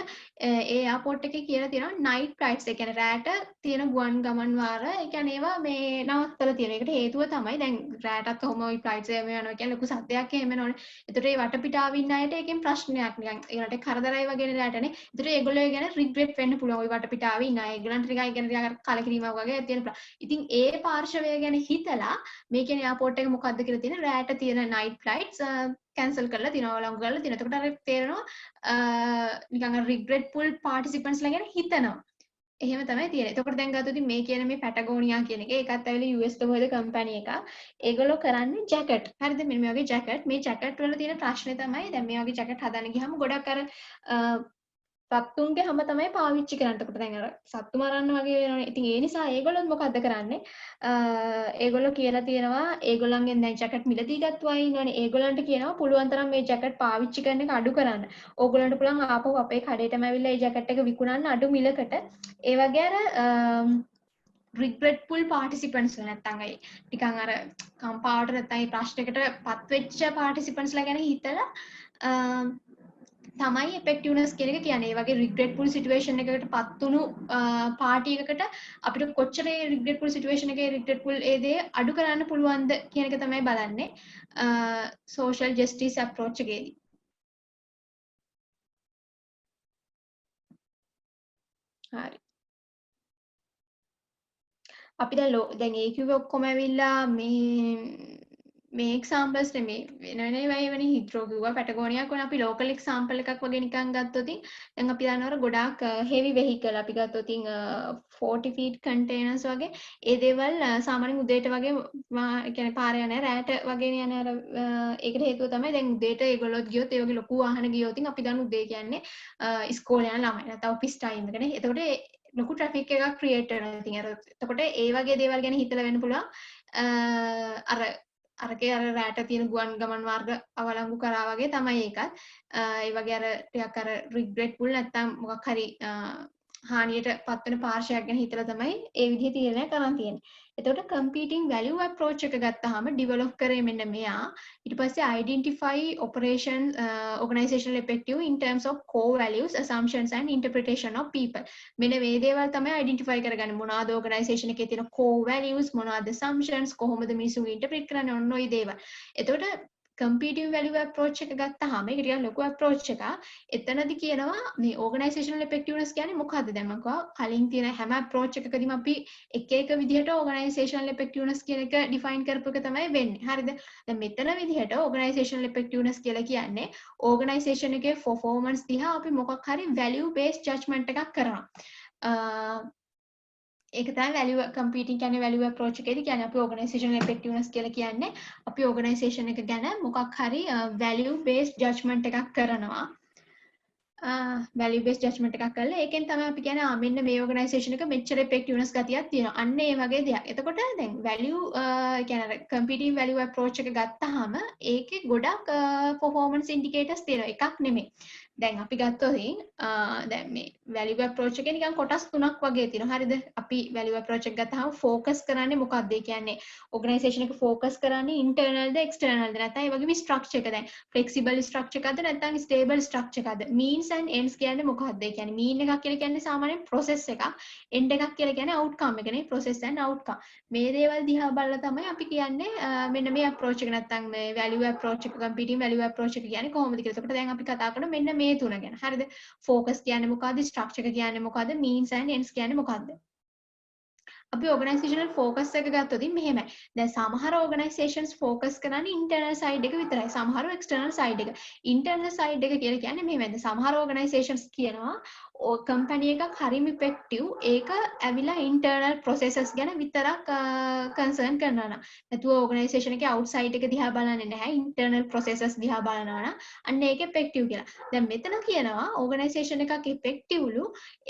ඒ එයාපෝට් එකේ කියලා තියෙනවා නයිට් ෆ්ලයිට්ස් ඒ කියන්නේ රෑට තියෙන ගුවන් ගමන් වාර ඒ කියන්නේ ඒවා මේ නවත්තලා තියෙනවා. ඒකට හේතුව තමයි දැන් රෑටත් කොහොම ওই ෆ්ලයිට්ස් එහෙම යනවා කියන්නේ ලොකු සද්දයක් එහෙම එනවනේ. එතකොට ඒ වටපිටාව ඉන්න අයට ඒකෙන් ප්‍රශ්නයක් නිකන් ඒකට කරදරයි වගේනේ රෑටනේ. එතකොට ඒගොල්ලෝ ගැන රිග්‍රෙට් වෙන්න පුළුවන් ওই වටපිටාවේ ඉන්න අය. ඒගොල්ලන්ට නිකන් කලකිරීමක් වගේ තියෙන පුළුවන්. ඉතින් ඒ පාර්ශවය ගැන හිතලා මේ කියන්නේ එයාපෝට් එක මොකද්ද කියලා තියෙන රෑට තියෙන නයිට් ෆ්ලයිට්ස් කැන්සල් කරලා තියනවා ලඟු කරලා තියනවා. එතකොට අර තේරෙනවා නිකන් රිග්‍රෙට්ෆුල් පාර්ටිසිපන්ට්ස් ලා ගැන හිතනවා. එහෙම තමයි තියෙන්නේ. එතකොට දැන් ගත්තොත් මේ කියන මේ පැටගෝනියා කියන එක ඒකත් ඇවිල්ලා US කොහෙද කම්පැනි එකක්. ඒගොල්ලෝ කරන්නේ ජැකට්. හරිද? මෙන්න මේ වගේ ජැකට්. මේ ජැකට් වල තියෙන ප්‍රශ්නේ තමයි දැන් මේ වගේ ජැකට් හදන්න ගියාම ගොඩක් අර පත්තුන්ගේ හැම තමයි පාවිච්චි කරන්න. එතකොට දැන් අර සත්තු මරන්න වගේ වෙනවනේ. ඉතින් ඒ නිසා ඒගොල්ලොත් මොකද්ද කරන්නේ? ඒගොල්ලෝ කියලා තියෙනවා ඒගොල්ලන්ගෙන් දැන් ජැකට් මිලදී ගත්තු අය ඉන්නවනේ. ඒගොල්ලන්ට කියනවා පුළුවන් තරම් මේ ජැකට් පාවිච්චි කරන එක අඩු කරන්න. ඕගොල්ලන්ට පුළුවන් ආපහු අපේ කඩේටම ඇවිල්ලා මේ ජැකට් එක විකුණන්න අඩු මිලකට. ඒ වගේ අර regretful participants නැත්තම් අය නිකන් අර කම්පාවට නැත්තම් ඒ ප්‍රශ්නයකට පත් වෙච්ච participants ලා ගැන හිතලා තමයි effectiveness කියන එක කියන්නේ. ඒ වගේ regretful situation එකකට පත් වුණු party එකකට අපිට කොච්චර ඒ regretful situation එකේ regretful ඒ දේ අඩු කරන්න පුළුවන්ද කියන එක තමයි බලන්නේ social justice approach එකේදී. හරි. අපි දැන් ඒ කිව්වේ ඔක්කොම ඇවිල්ලා මේ examples නෙමේ වෙන වෙන හිත්‍රෝ කිව්වා පැටගෝනියක් වුණා අපි local example එකක් වගේ නිකන් ගත්තොත් දැන් අපි දන්නවර ගොඩාක් heavy vehicle අපි ගත්තොත් 40 feet containers වගේ ඒ දේවල් සාමාන්‍යයෙන් උදේට වගේ කියන්නේ පාරේ යන රැට වගේ යන අර ඒකට හේතුව තමයි දැන් උදේට ඒගොල්ලොත් ගියොත් ඒ වගේ ලොකු වාහන ගියොත් අපි දන්න උදේ කියන්නේ ඉස්කෝලේ යන ළමයි නැත්නම් ඔෆිස් ටයිම් එකනේ. එතකොට ලොකු ට්‍රැෆික් එකක් ක්‍රියේට් වෙනවා. ඉතින් අර එතකොට ඒ වගේ දේවල් ගැන හිතලා වෙන්න පුළුවන් අරකේ අර රැට තියෙන ගුවන් ගමන් මාර්ග අවලංගු කරා වගේ තමයි ඒකත්. ඒ වගේ අර ටිකක් අර රිග්‍රෙට්ෆුල් නැත්තම් මොකක් හරි හානියට පත්වෙන පාර්ශවයක් ගැන හිතලා තමයි ඒ විදිහේ තීරණයක් කරන් තියෙන්නේ. එතකොට competing value approach එක ගත්තාම develop කරේ මෙන්න මෙයා. ඊට පස්සේ identify operation organizational effective in terms of core values assumptions and interpretation of people. මෙන්න මේ දේවල් තමයි identify කරගන්නේ. මොනවාද organization එකේ තියෙන core values, මොනවාද assumptions, කොහොමද මිනිස්සුන්ගේ interpret කරන්නේ ඔන්න ඔය දේවල්. එතකොට competing value approach එක ගත්තාම ඒක ටිකක් ලොකු approach එකක්. එතනදි කියනවා මේ organizational effectiveness කියන්නේ මොකද්ද? දැන් මම කලින් තියෙන හැම approach එකකදීම අපි එක එක විදිහට organizational effectiveness කියන එක define කරපු එක තමයි වෙන්නේ. හරිද? දැන් මෙතන විදිහට organizational effectiveness කියලා කියන්නේ organization එකේ performance දිහා අපි මොකක් හරි value based judgment එකක් කරනවා. ඒක තමයි value competing කියන්නේ value approach එකේදී කියන්නේ අපි organizational effectiveness කියලා කියන්නේ අපි organization එක ගැන මොකක් හරි value based judgment එකක් කරනවා. value based judgment එකක් කරලා ඒකෙන් තමයි අපි කියන්නේ මෙන්න මේ organisation එක මෙච්චර effectiveness ගතියක් තියෙනවා. අන්න ඒ වගේ දෙයක්. එතකොට දැන් value කියන්නේ competing value approach එක ගත්තාම ඒකේ ගොඩක් performance indicators තියෙනවා. එකක් නෙමෙයි. දැන් අපි ගත්තොත් දැන් මේ value approach එකේ නිකන් කොටස් තුනක් වගේ තියෙනවා. හරිද? අපි value approach එක ගත්තාම focus කරන්නේ මොකක්ද? ඒ කියන්නේ organization එක focus කරන්නේ internal ද external ද නැත්නම් ඒ වගේම structure එක. දැන් flexible structure එකක්ද නැත්නම් stable structure එකක්ද? means and ends කියන්නේ මොකක්ද? ඒ කියන්නේ mean එකක් කියලා කියන්නේ සාමාන්‍යයෙන් process එකක්. end එකක් කියලා කියන්නේ outcome එකනේ. process and outcome. මේ දේවල් දිහා බලලා තමයි අපි කියන්නේ මෙන්න මේ approach එක නැත්නම් මේ value approach එක competing value approach එක කියන්නේ කොහොමද කියලා. එතකොට දැන් අපි කතා කරමු මෙන්න මේ තුන ගැන. හරිද? focus කියන්නේ මොකද්ද? structure එක කියන්නේ මොකද්ද? means and ends කියන්නේ මොකද්ද? අපි organizational focus එක ගත්තොත් මෙහෙමයි. දැන් සමහර organizations focus කරන්නේ internal side එක විතරයි. සමහරව external side එක. internal side එක කියලා කියන්නේ මෙහෙමයි. සමහර organizations කියනවා company එකක් හරිම effective ඒක ඇවිල්ලා internal processes ගැන විතරක් concern කරනවා නම්. නැතුව organization එකේ outside එක දිහා බලන්නේ නැහැ. internal processes දිහා බලනවා නම් අන්න ඒක effective කියලා. දැන් මෙතන කියනවා organization එකක් effective ලු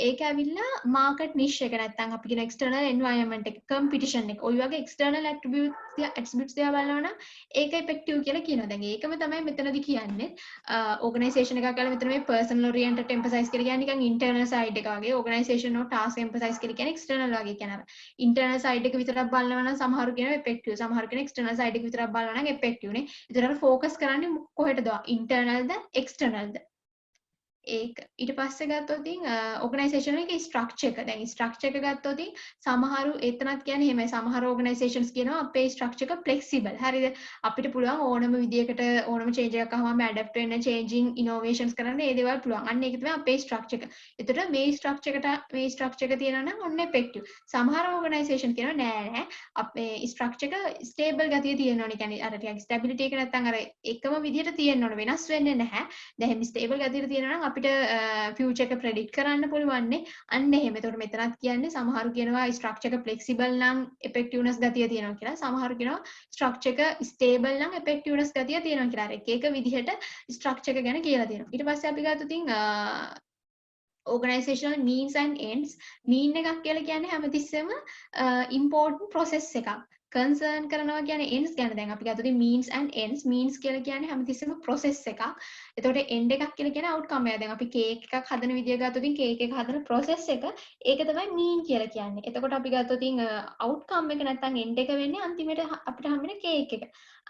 ඒක ඇවිල්ලා market niche එක නැත්නම් අපි කියන external environment එක competition එක ඔය වගේ external attributes දිහා බලනවා නම් ඒක effective කියලා කියනවා. දැන් ඒකම තමයි මෙතනදී කියන්නේ. organization එකක් ගාලා මෙතන මේ personal oriented emphasize කියලා කියන්නේ නිකන් internal side එක වගේ organization of task emphasize කියලා කියන්නේ external වගේ කියන අර internal side එක විතරක් බලනවා නම් සමහරු කියනවා effective සමහරු කියන external side එක විතරක් බලනවා නම් effective නේ. ඒතරට focus කරන්නේ කොහෙටද? internal ද external ද? ඒක ඊට පස්සේ ගත්තොත් organization එකේ structure එක. දැන් structure එක ගත්තොත් සමහරු එතනත් කියන්නේ එහෙමයි. සමහර organizations කියනවා අපේ structure එක flexible. හරිද? අපිට පුළුවන් ඕනම විදියකට ඕනම change එකක් ආවම adapt වෙන්න, changing innovations කරන්න ඒ දේවල් පුළුවන්. අන්න ඒක තමයි අපේ structure එක. එතකොට මේ structure එක තියෙනවා නම් ඔන්න effective. සමහර organization කියනවා නෑ අපේ structure එක stable ගතිය තියෙන්න ඕනේ. කියන්නේ අර ටිකක් stability එක නැත්තම් අර එකම විදියට තියෙන්න ඕනේ. වෙනස් වෙන්නේ නැහැ. දැන් මේ stable ගතියට තියෙනවා නම් අපිට ෆියුචර් එක ප්‍රෙඩික්ට් කරන්න පුළුවන්නේ. අන්න එහෙම. එතකොට මෙතනත් කියන්නේ සමහරු කියනවා ස්ට්‍රක්චර් එක ෆ්ලෙක්සිබල් නම් ඉෆෙක්ටිව්නස් ගතිය තියෙනවා කියලා. සමහරු කියනවා ස්ට්‍රක්චර් එක ස්ටේබල් නම් ඉෆෙක්ටිව්නස් ගතිය තියෙනවා කියලා. අර එක එක විදිහට ස්ට්‍රක්චර් එක ගැන කියලා තියෙනවා. ඊට පස්සේ අපි ගත්තොත් organizational means and ends mean එකක් කියලා කියන්නේ හැමතිස්සෙම important process එකක් concern කරනවා කියන්නේ ends ගැන දැන් අපි ගත්තොත් means and ends means කියලා කියන්නේ හැමතිස්සෙම process එකක් එතකොට end එකක් කියලා කියන්නේ outcome එක දැන් අපි cake එකක් හදන විදිය ගත්තොත් cake එක හදන process එක ඒක තමයි mean කියලා කියන්නේ එතකොට අපි ගත්තොත් outcome එක නැත්නම් end එක වෙන්නේ අන්තිමට අපිට හම්බෙන cake එක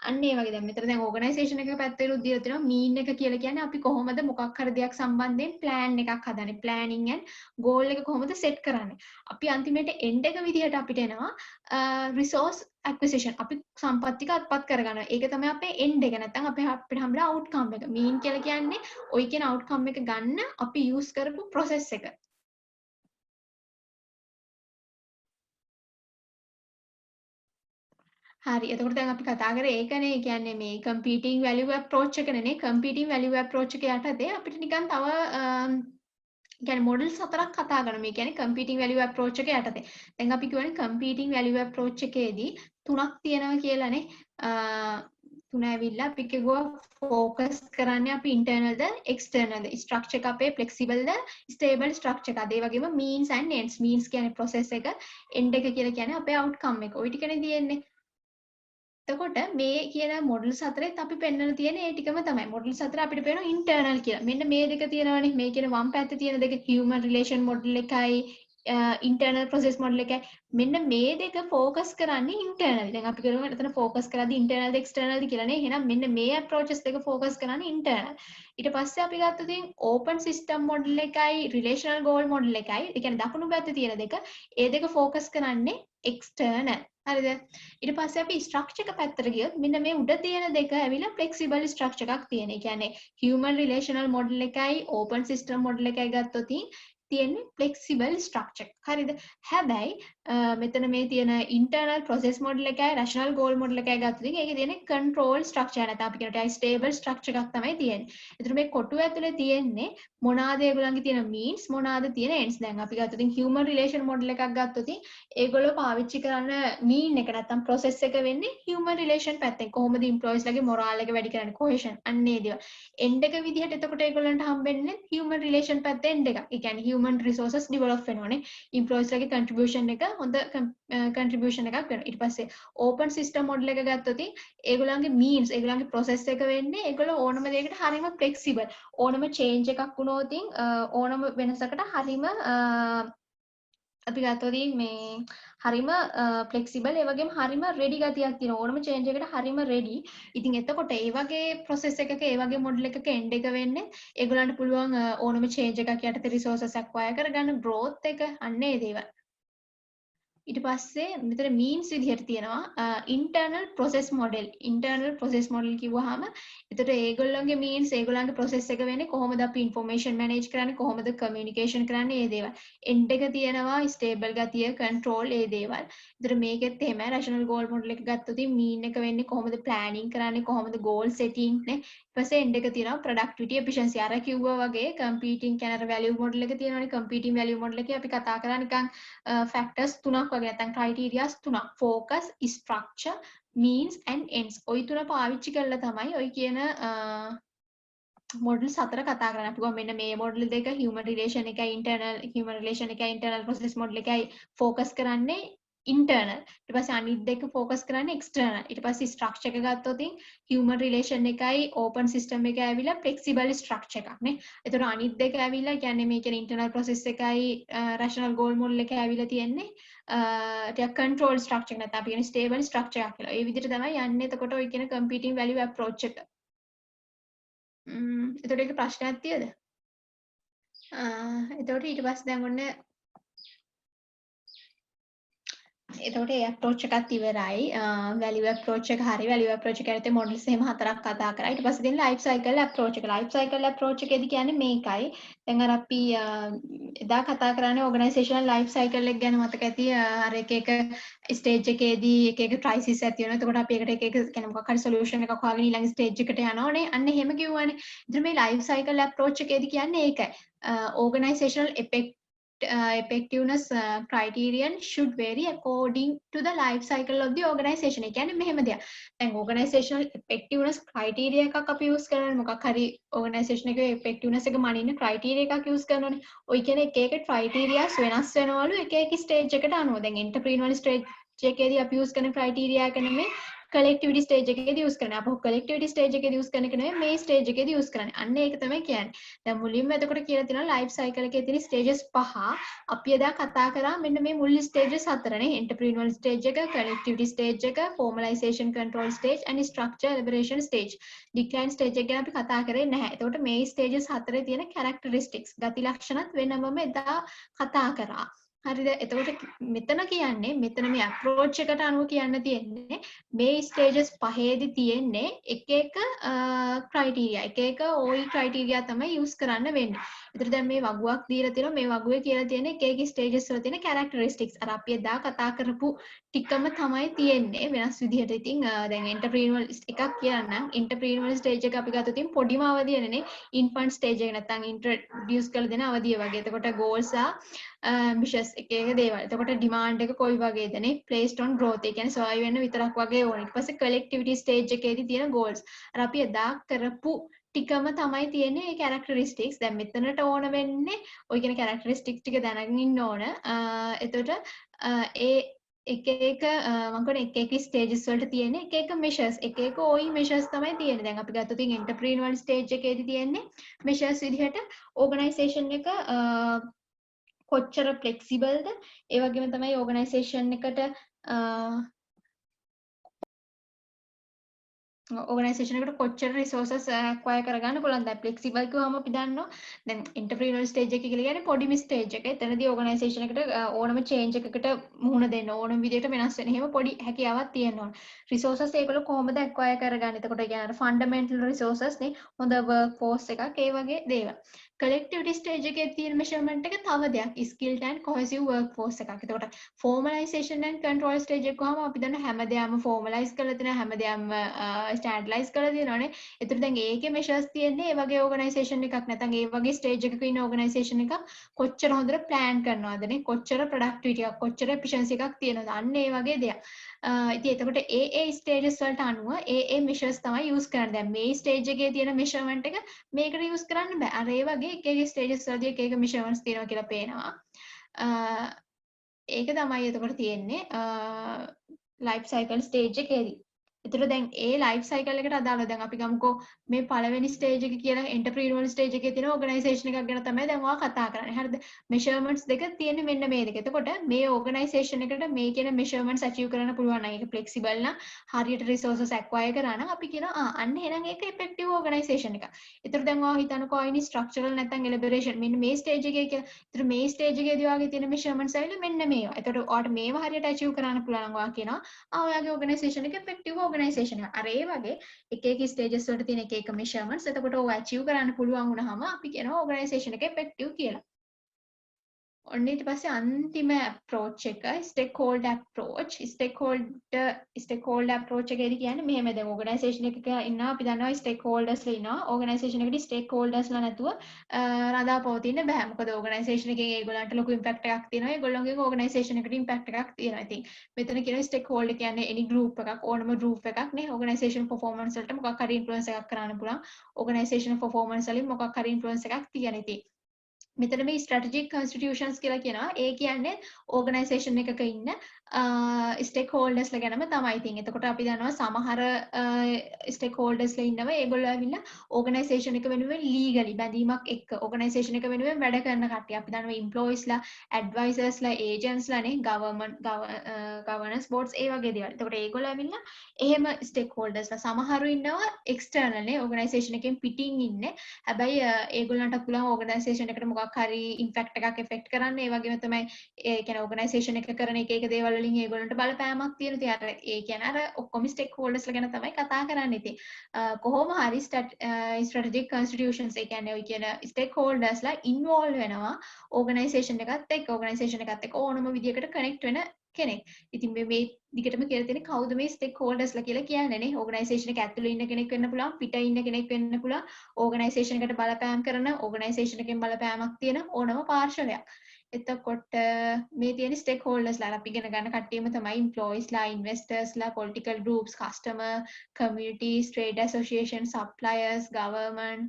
අන්න ඒ වගේ දැන් මෙතන දැන් ඕගනයිසේෂන් එකක පැත්තෙලුත් දීලා තියෙනවා මීන් එක කියලා කියන්නේ අපි කොහොමද මොකක් හරි දෙයක් සම්බන්ධයෙන් ප්ලෑන් එකක් හදන්නේ ප්ලෑනින් ඇන්ඩ් ගෝල් එක කොහොමද සෙට් කරන්නේ අපි අන්තිමේට එන්ඩ් එක විදිහට අපිට එනවා රිසෝස් ඇක්විසිෂන් අපි සම්පත් ටික අත්පත් කරගන්නවා ඒක තමයි අපේ එන්ඩ් එක නැත්නම් අපිට හම්බෙන අවුට්කම් එක මීන් කියලා කියන්නේ ওই කියන අවුට්කම් එක ගන්න අපි යූස් කරපු ප්‍රොසෙස් එක හරි එතකොට දැන් අපි කතා කරේ ඒකනේ ඒ කියන්නේ මේ competing value approach එකනේ competing value approach එක යටතේ අපිට නිකන් තව කියන්නේ මොඩල්ස් හතරක් කතා කරනවා මේ කියන්නේ competing value approach එක යටතේ දැන් අපි කියවනේ competing value approach එකේදී තුනක් තියෙනවා කියලානේ තුන ඇවිල්ලා අපි කිව්වා focus කරන්නේ අපි internal ද external ද structure එක අපේ flexible ද stable structure එක. ඒ වගේම means and ends means කියන්නේ process එක end එක කියලා කියන්නේ අපේ outcome එක. ওই ටිකනේ තියෙන්නේ. එතකොට මේ කියන මොඩල්ස් හතරෙත් අපි පෙන්වන්න තියෙන ඒ ටිකම තමයි. මොඩල්ස් හතර අපිට පේනවා ඉන්ටර්නල් කියලා. මෙන්න මේ දෙක තියෙනවනේ. මේ කියන වම් පැත්තේ තියෙන දෙක human relation model එකයි internal process model එකයි. මෙන්න මේ දෙක focus කරන්නේ internal. දැන් අපි කරමු එතන focus කරද්දී internal ද external ද කියලා නේ. එහෙනම් මෙන්න මේ approaches දෙක focus කරන්නේ internal. ඊට පස්සේ අපි ගත්තොත් open system model එකයි relational goal model එකයි. ඒ කියන්නේ දකුණු පැත්තේ තියෙන දෙක. ඒ දෙක focus කරන්නේ external. හරිද ඊට පස්සේ අපි ස්ට්‍රක්චර් එක පැත්තට ගියොත් මෙන්න මේ උඩ තියෙන දෙක ඇවිල්ලා ෆ්ලෙක්සිබල් ස්ට්‍රක්චර් එකක් තියෙන. ඒ කියන්නේ human relational model එකයි open system model එකයි ගත්තොත් තියෙන්නේ flexible structure. හරිද? හැබැයි මෙතන මේ තියෙන internal process model එකයි rational goal model එකයි ගත්තොත් ඒකේ තියෙන control structure නැත්නම් අපි කියනට stable structure එකක් තමයි තියෙන්නේ. ඒතර මේ කොටුව ඇතුලේ තියෙන්නේ මොනවාද ඒගොල්ලන්ගේ තියෙන means මොනවාද තියෙන ends. දැන් අපි ගත්තොත් human relation model එකක් ගත්තොත් ඒගොල්ලෝ පාවිච්චි කරන mean එක නැත්නම් process එක වෙන්නේ human relation පැත්තෙන්. කොහොමද employees ලගේ morale එක වැඩි කරන්නේ cohesion අන්න ඒ දේවල්. end එක විදිහට එතකොට ඒගොල්ලන්ට හම්බෙන්නේ human relation පැත්තේ end එකක්. ඒ කියන්නේ human resources develop වෙනෝනේ. employees ලගේ contribution එක හොඳ contribution එකක් වෙනවා. ඊට පස්සේ open system model එක ගත්තොත් ඒගොල්ලන්ගේ means ඒගොල්ලන්ගේ process එක වෙන්නේ ඒගොල්ලෝ ඕනම දෙයකට හරියම flexible. ඕනම change එකක් වුණොත් ඕනම වෙනසකට හරියම අපි ගත්තොත් මේ හරිම ෆ්ලෙක්සිබල් ඒ වගේම හරිම රෙඩි ගතියක් තියෙන ඕනම චේන්ජ් එකකට හරිම රෙඩි. ඉතින් එතකොට ඒ වගේ process එකක ඒ වගේ මොඩල් එකක end එක වෙන්නේ ඒගොල්ලන්ට පුළුවන් ඕනම චේන්ජ් එකක් යටතේ resources acquire කරගන්න growth එක අන්න ඒ දේවල්. ඊට පස්සේ මෙතන means විදිහට තියෙනවා internal process model කිව්වහම එතකොට ඒගොල්ලන්ගේ means ඒගොල්ලන්ගේ process එක වෙන්නේ කොහොමද අපි information manage කරන්නේ කොහොමද communication කරන්නේ මේ දේවල් end එක තියෙනවා stable ගතිය control මේ දේවල් එතකොට මේකෙත් එහෙමයි rational goal model එක ගත්තොත් mean එක වෙන්නේ කොහොමද planning කරන්නේ කොහොමද goal setting නේ ඊට පස්සේ end එක තියෙනවා productivity efficiency අර කිව්වා වගේ competing කියන අර value model එක තියෙනවානේ competing value model එකේ අපි කතා කරා නිකන් factors තුනක් වගේ නැත්නම් criteria තුනක් focus structure means and ends ওই තුන පාවිච්චි කරලා තමයි ওই කියන මොඩල් හතර කතා කරන්න අපි ගොම මෙන්න මේ මොඩල් දෙක human relation එකයි internal process model එකයි focus කරන්නේ internal ඊට පස්සේ අනිත් දෙක focus කරන්නේ external ඊට පස්සේ structure එක ගත්තොත් human relation එකයි open system එකයි ඇවිල්ලා flexible structure එකක් නේ ඒතර අනිත් දෙක ඇවිල්ලා කියන්නේ මේ කියන internal process එකයි rational goal model එකයි ඇවිල්ලා තියෙන්නේ ටික control structure නැත්නම් අපි කියන්නේ stable structure එකක් කියලා. ඒ විදිහට තමයි යන්නේ එතකොට ඔය කියන competing value approach එක. එතකොට ඒක ප්‍රශ්නයක් තියද? එතකොට ඊට පස්සේ දැන් ඔන්න එතකොට ඒ approach එකත් ඉවරයි. value approach එක හරි value approach එක ඇතුලේ models එහෙම හතරක් කතා කරා. ඊට පස්සේ තියෙන life cycle approach එක. life cycle approach එකේදී කියන්නේ මේකයි. දැන් අර අපි එදා කතා කරන්නේ organizational life cycle එක ගැන මතක ඇති. අර එක එක stage එකේදී එක එක crisis ඇති වෙනවා. එතකොට අපි ඒකට එක එක කියන්නේ මොකක් හරි solution එකක් හොයාගෙන ඊළඟ stage එකට යනවානේ. අන්න එහෙම කිව්වනේ. ඉතින් මේ life cycle approach එකේදී කියන්නේ ඒකයි. organizational effect effectiveness criterion should vary according to the life cycle of the organization. ඒ කියන්නේ මෙහෙම දෙයක්. දැන් organizational effectiveness criteria එකක් අපි use කරනවානේ. මොකක් හරි organization එකේ effectiveness එක මනින්න criteria එකක් use කරනවානේ. ඔය කියන්නේ එක එක criteria වෙනස් වෙනවලු එක එක stage එකට අනුව. දැන් entrepreneurial stage එකේදී අපි use කරන criteria එක නෙමෙයි collectivity stage එකේදී use කරන්නේ. අපෝ collectivity stage එකේදී use කරන එක නෙමෙයි මේ stage එකේදී use කරන්නේ. අන්න ඒක තමයි කියන්නේ. දැන් මුලින්ම එතකොට කියලා තියෙනවා life cycle එකේ තියෙන stages 5. අපි එදා කතා කරා මෙන්න මේ මුල් stages 4නේ. entrepreneurial stage එක, collectivity stage එක, formalization control stage and structure elaboration stage. decline stage එක ගැන අපි කතා කරේ නැහැ. එතකොට මේ stages 4 තියෙන characteristics ගති ලක්ෂණත් වෙනමම එදා කතා කරා. හරිද? එතකොට මෙතන කියන්නේ මෙතන මේ approach එකට අනුව කියන්න තියෙන්නේ මේ stages පහේදී තියෙන්නේ එක එක criteria එක එක OE criteria තමයි use කරන්න වෙන්නේ. ඒතර දැන් මේ වගුවක් දීලා තියෙනවා මේ වගුවේ කියලා තියෙන එක එක stages වල තියෙන characteristics අර අපි එදා කතා කරපු ටිකම තමයි තියෙන්නේ වෙනස් විදිහට. ඉතින් දැන් entrepreneurial එකක් කියන්නම්. entrepreneurial stage එක අපි ගත්තොත් ඉතින් පොඩිම අවධියනේ infant stage එක නැත්නම් introduce කරලා දෙන අවධිය වගේ. එතකොට goals ambitious එක එක දේවල්. එතකොට demand එක කොයි වගේද නේ? Placed on growth. ඒ කියන්නේ survive වෙන්න විතරක් වගේ ඕන. ඊට පස්සේ collectivity stage එකේදී තියෙන goals. අර අපි එදා කරපු ටිකම තමයි තියෙන්නේ මේ characteristics. දැන් මෙතනට ඕන වෙන්නේ ඔය කියන characteristics ටික දැනගෙන ඉන්න ඕන. එතකොට ඒ එක එක මම කියන්නේ එක එක stages වලට තියෙන එක එක measures එක එක OE measures තමයි තියෙන්නේ. දැන් අපි ගත්තොත් entrepreneurial stage එකේදී තියෙන්නේ measures විදිහට organisation එක කොච්චර ෆ්ලෙක්සිබල්ද ඒ වගේම තමයි ඕගනයිසේෂන් එකට ඕගනයිසේෂන් එකට කොච්චර රිසෝසස් acquire කරගන්න පුළුවන්ද? දැන් ෆ්ලෙක්සිබල් කිව්වම අපි දන්නවා දැන් entrepreneurial stage එක කියලා කියන්නේ පොඩිම stage එක. එතනදී ඕගනයිසේෂන් එකට ඕනම change එකකට මුහුණ දෙන්න ඕනම විදිහට වෙනස් වෙන. එහෙම පොඩි හැකියාවක් තියෙන්න ඕන. රිසෝසස් ඒගොල්ලෝ කොහොමද acquire කරගන්නේ? එතකොට ඒ කියන්නේ fundamental resources නේ. හොඳ work force එකක් ඒ වගේ දේවල්. collectivity stage එකේ තියෙන measurement එක තව දෙයක්. skilled and cohesive work force එකක්. එතකොට formalization and control stage එක කොහොම අපි දන්න හැමදේම formalize කරලා තියෙනවා හැමදේම ස්ටෑන්ඩලයිස් කරලා තියෙනවානේ. ඒතර දැන් ඒකේ මෙෂර්ස් තියෙන්නේ ඒ වගේ ඕගනයිසේෂන් එකක් නැත්නම් ඒ වගේ ස්ටේජ් එකක ඉන්න ඕගනයිසේෂන් එකක් කොච්චර හොඳට ප්ලෑන් කරනවදනේ කොච්චර ප්‍රොඩක්ටිවිටි එකක් කොච්චර එෆිෂන්සි එකක් තියෙනවද අන්න ඒ වගේ දෙයක්. ඉතින් එතකොට ඒ ස්ටේජස් වලට අනුව ඒ මෙෂර්ස් තමයි යූස් කරන්නේ. දැන් මේ ස්ටේජ් එකේ තියෙන මෙෂර්මන්ට් එක මේකට යූස් කරන්න බෑ. අර ඒ වගේ එක එක ස්ටේජස් වලදී එක එක මෙෂර්මන්ට්ස් තියෙනවා කියලා පේනවා. ඒක තමයි එතකොට තියෙන්නේ ලයිෆ් සයිකල් ස්ටේජ් එකේදී. එතකොට දැන් ඒ ලයිෆ් සයිකල් එකට අදාළව දැන් අපි ගමුකෝ මේ පළවෙනි ස්ටේජ් එක කියලා එන්ටර්ප්‍රීනියර් ස්ටේජ් එකේ තියෙන ඕගනයිසේෂන් එකක් ගැන තමයි දැන් ඔයා කතා කරන්නේ. හරිද? මෙෂර්මන්ට්ස් දෙක තියෙන්නේ මෙන්න මේ දෙක. එතකොට මේ ඕගනයිසේෂන් එකට මේ කියන මෙෂර්මන්ට්ස් අචීව් කරන්න පුළුවන් නම් ඒක ෆ්ලෙක්සිබල් නම් හරියට රිසෝසස් ඇක්වයර් කරා නම් අපි කියනවා අන්න එහෙනම් ඒක ඉෆෙක්ටිව් ඕගනයිසේෂන් එකක්. එතකොට දැන් ඔයා හිතනකෝ අයිනි ස්ට්‍රක්චරල් නැත්නම් එලිබරේෂන් මෙන්න මේ ස්ටේජ් එකේ කියලා. එතකොට මේ ස්ටේජ් එකේදී ඔයාගේ තියෙන මෙෂර්මන්ට්ස් ඇවිල්ලා මෙන්න මේවා. එතකොට ඔයාට මේවා හරියට අචීව් කරන්න පුළුවන් නම් ඔයා කියනවා ඔයාගේ ඕගනයිසේෂන් එක ඉෆෙක්ටිව් ඕගනයිසේෂන් එකක්. අර ඒ වගේ එක එක ස්ටේජස් වලට තියෙන එක එක මෙෂර්මන්ට්ස් එතකොට ඔය අචීව් කරන්න පුළුවන් වුණාම අපි කියනවා ඕගනයිසේෂන් එක ඉෆෙක්ටිව් කියලා. ඔන්න ඊට පස්සේ අන්තිම approach එක stakeholder approach. stakeholder approach එකේදී කියන්නේ මෙහෙම දැන් organisation එකක ඉන්නවා අපි දන්නවා stakeholders ලා ඉන්නවා. organisation එකේදී stakeholders ලා නැතුව රඳා පවතින්න බෑ. මොකද organisation එකේ ඒගොල්ලන්ට ලොකු impact එකක් තියෙනවා. ඒගොල්ලෝගේ organisation එකට impact එකක් තියෙනවා. ඉතින් මෙතන කියන stakeholder කියන්නේ any group එකක් ඕනම group එකක් නේ. organisation performance වලට මොකක් හරි influence එකක් කරන්න පුළුවන්. organisation performance වලින් මොකක් හරි influence එකක් තියෙන ඉතින් මෙතන මේ strategic constitutions කියලා කියනවා. ඒ කියන්නේ organisation එකක ඉන්න stakeholders ලා ගැනම තමයි. ඉතින් එතකොට අපි දන්නවා සමහර stakeholders ලා ඉන්නවා. ඒගොල්ලෝ ඇවිල්ලා organisation එක වෙනුවෙන් legally බැඳීමක් එක්ක organisation එක වෙනුවෙන් වැඩ කරන කට්ටිය. අපි දන්නවා employees ලා, advisors ලා, agents ලානේ, governance boards ඒ වගේ දේවල්. එතකොට ඒගොල්ලෝ ඇවිල්ලා එහෙම stakeholders ලා සමහරු ඉන්නවා external නේ organisation එකෙන් පිටින් ඉන්නේ. හැබැයි ඒගොල්ලන්ට පුළුවන් organisation එකට මොකක් හරි ඉම්පැක්ට් එකක් එෆෙක්ට් කරන්න. ඒ වගේම තමයි ඒ කියන්නේ ඕගනයිසේෂන් එක කරන එක එක දේවල් වලින් ඒගොල්ලන්ට බලපෑමක් තියෙන. ඉතින් අර ඒ කියන්නේ අර ඔක්කොම ස්ටේක් හෝල්ඩර්ස් ලා ගැන තමයි කතා කරන්නේ. ඉතින් කොහොම හරි ස්ට්‍රැටජික් කන්ස්ටිටියුෂන්ස් ඒ කියන්නේ ඔය කියන ස්ටේක් හෝල්ඩර්ස් ලා ඉන්වෝල්ව් වෙනවා ඕගනයිසේෂන් එකත් එක්ක. ඕගනයිසේෂන් එකත් එක්ක ඕනම විදියකට කනෙක්ට් වෙන කෙනෙක්. ඉතින් මේ දිගටම කියලා තියෙන්නේ කවුද මේ ස්ටේක් හෝල්ඩර්ස් ලා කියලා කියන්නේ නේ. ඕගනයිසේෂන් එක ඇතුළේ ඉන්න කෙනෙක් වෙන්න පුළුවන්, පිට ඉන්න කෙනෙක් වෙන්න පුළුවන්. ඕගනයිසේෂන් එකට බලපෑම් කරන ඕගනයිසේෂන් එකෙන් බලපෑමක් තියෙන ඕනම පාර්ශවයක්. එතකොට මේ තියෙන stakeholders ලා අපි ඉගෙන ගන්න කට්ටියම තමයි employees ලා, investors ලා, political groups, customer, communities, trade association, suppliers, government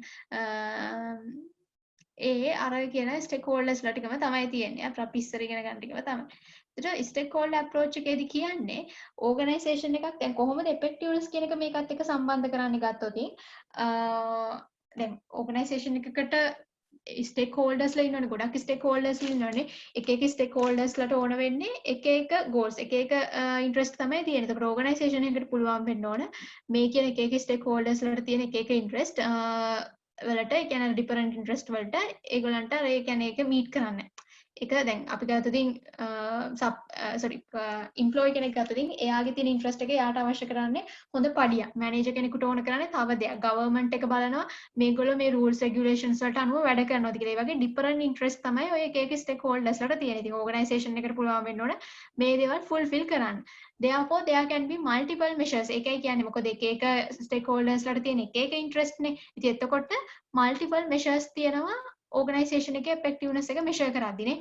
ඒ අර කියන stakeholders ලා ටිකම තමයි තියෙන්නේ. අපි ඉස්සර ඉගෙන ගන්න ටිකම තමයි. ඒතර stakeholder approach එකේදී කියන්නේ organisation එකක් දැන් කොහොමද effectiveness කියන එක මේකත් එක්ක සම්බන්ධ කරන්නේ ගත්තොත් දැන් organisation එකකට stakeholders ලා ඉන්නවනේ ගොඩක් stakeholders ලා ඉන්නවනේ එක stakeholders ලාට ඕන වෙන්නේ එක goals එක interest තමයි තියෙන්නේ. ඒකට organisation එකකට පුළුවන් වෙන්න ඕන මේ කියන එක stakeholders ලාට තියෙන එක interest වලට ඒ කියන්නේ different interest වලට ඒගොල්ලන්ට ඒ කියන්නේ ඒක meet කරන්න. ඒක දැන් අපි ගත්තොත් employee කෙනෙක් ගත්තොත් එයාගේ තියෙන interest එක එයාට අවශ්‍ය කරන්නේ හොඳ පඩියක්. manager කෙනෙකුට ඕන කරන්නේ තව දෙයක්. government එක බලනවා මේගොල්ලෝ මේ rules regulations වලට අනුව වැඩ කරනවාද කියලා. ඒ වගේ different interest තමයි ඔය එක stakeholders වලට තියෙන්නේ. ඉතින් organisation එකට පුළුවන් වෙන්න ඕන මේ දේවල් fulfill කරන්න. Therefore there can be multiple measures. ඒකයි කියන්නේ මොකද එක stakeholders ලාට තියෙන එක interest නේ. ඉතින් එතකොට multiple measures තියෙනවා organisation එකේ effectiveness එක measure කරද්දීනේ.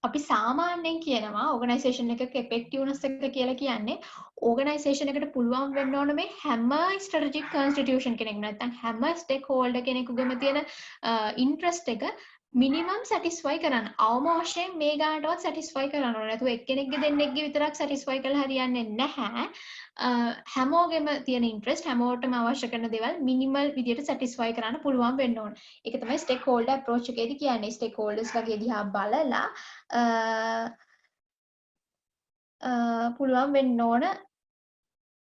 අපි සාමාන්‍යයෙන් කියනවා organisation එකක effectiveness එක කියලා කියන්නේ organisation එකට පුළුවන් වෙන්න ඕන මේ හැම strategic constitution කෙනෙක් නැත්නම් හැම stakeholder කෙනෙකුගේම තියෙන interest එක minimum satisfy කරන්න. අවම වශයෙන් මේ ගානටවත් satisfy කරන්න ඕනේ. නැතුව එක්කෙනෙක්ගේ දෙන්නෙක්ගේ විතරක් satisfy කරලා හරියන්නේ නැහැ. හැමෝගෙම තියෙන interest හැමෝටම අවශ්‍ය කරන දේවල් minimal විදියට satisfy කරන්න පුළුවන් වෙන්න ඕන. ඒක තමයි stakeholder approach එකේදී කියන්නේ. stakeholders ලගේ දිහා බලලා පුළුවන් වෙන්න ඕන.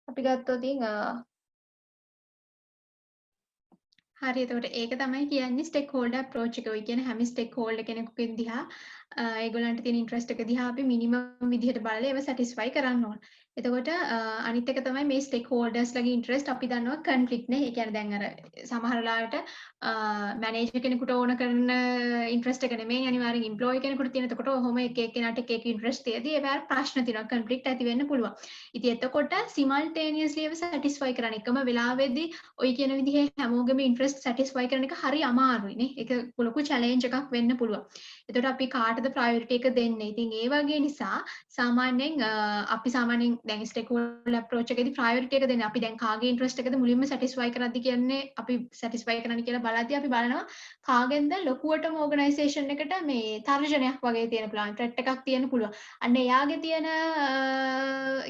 අපි ගත්තොත් හරි එතකොට ඒක තමයි කියන්නේ stakeholder approach එක. ඔය කියන්නේ හැම stakeholder කෙනෙකුගේ දිහා ඒගොල්ලන්ට තියෙන interest එක දිහා අපි minimum විදිහට බලලා ඒව satisfy කරන්න ඕන. එතකොට අනිත් එක තමයි මේ stakeholders ලගේ interest අපි දන්නවා conflict නේ. ඒ කියන්නේ දැන් අර සමහර ලාට manager කෙනෙකුට ඕන කරන interest එක නෙමෙයි අනිවාර්යෙන් employee කෙනෙකුට තියෙන. එතකොට ඔහොම එක එක්කෙනාට එක interest තියදී ඒවැ ප්‍රශ්න තියෙනවා conflict ඇති වෙන්න පුළුවන්. ඉතින් එතකොට simultaneously ඒව satisfy කරන්න එකම වෙලාවෙදී ඔය කියන විදිහේ හැමෝගෙම interest satisfy කරන එක හරි අමාරුයි නේ. ඒක ලොකු challenge එකක් වෙන්න පුළුවන්. එතකොට අපි කාටද priority එක දෙන්නේ? ඉතින් ඒ වගේ නිසා සාමාන්‍යයෙන් අපි සාමාන්‍යයෙන් දැන් stakeholder approach එකේදී priority එක දෙන්නේ. අපි දැන් කාගේ interest එකද මුලින්ම satisfy කරද්දි කියන්නේ අපි satisfy කරන්න කියලා බලද්දී අපි බලනවා කාගෙන්ද ලොකුවටම organisation එකට මේ තර්ජනයක් වගේ තියෙන පුළුවන්. threat එකක් තියෙන පුළුවන්. අන්න එයාගේ තියෙන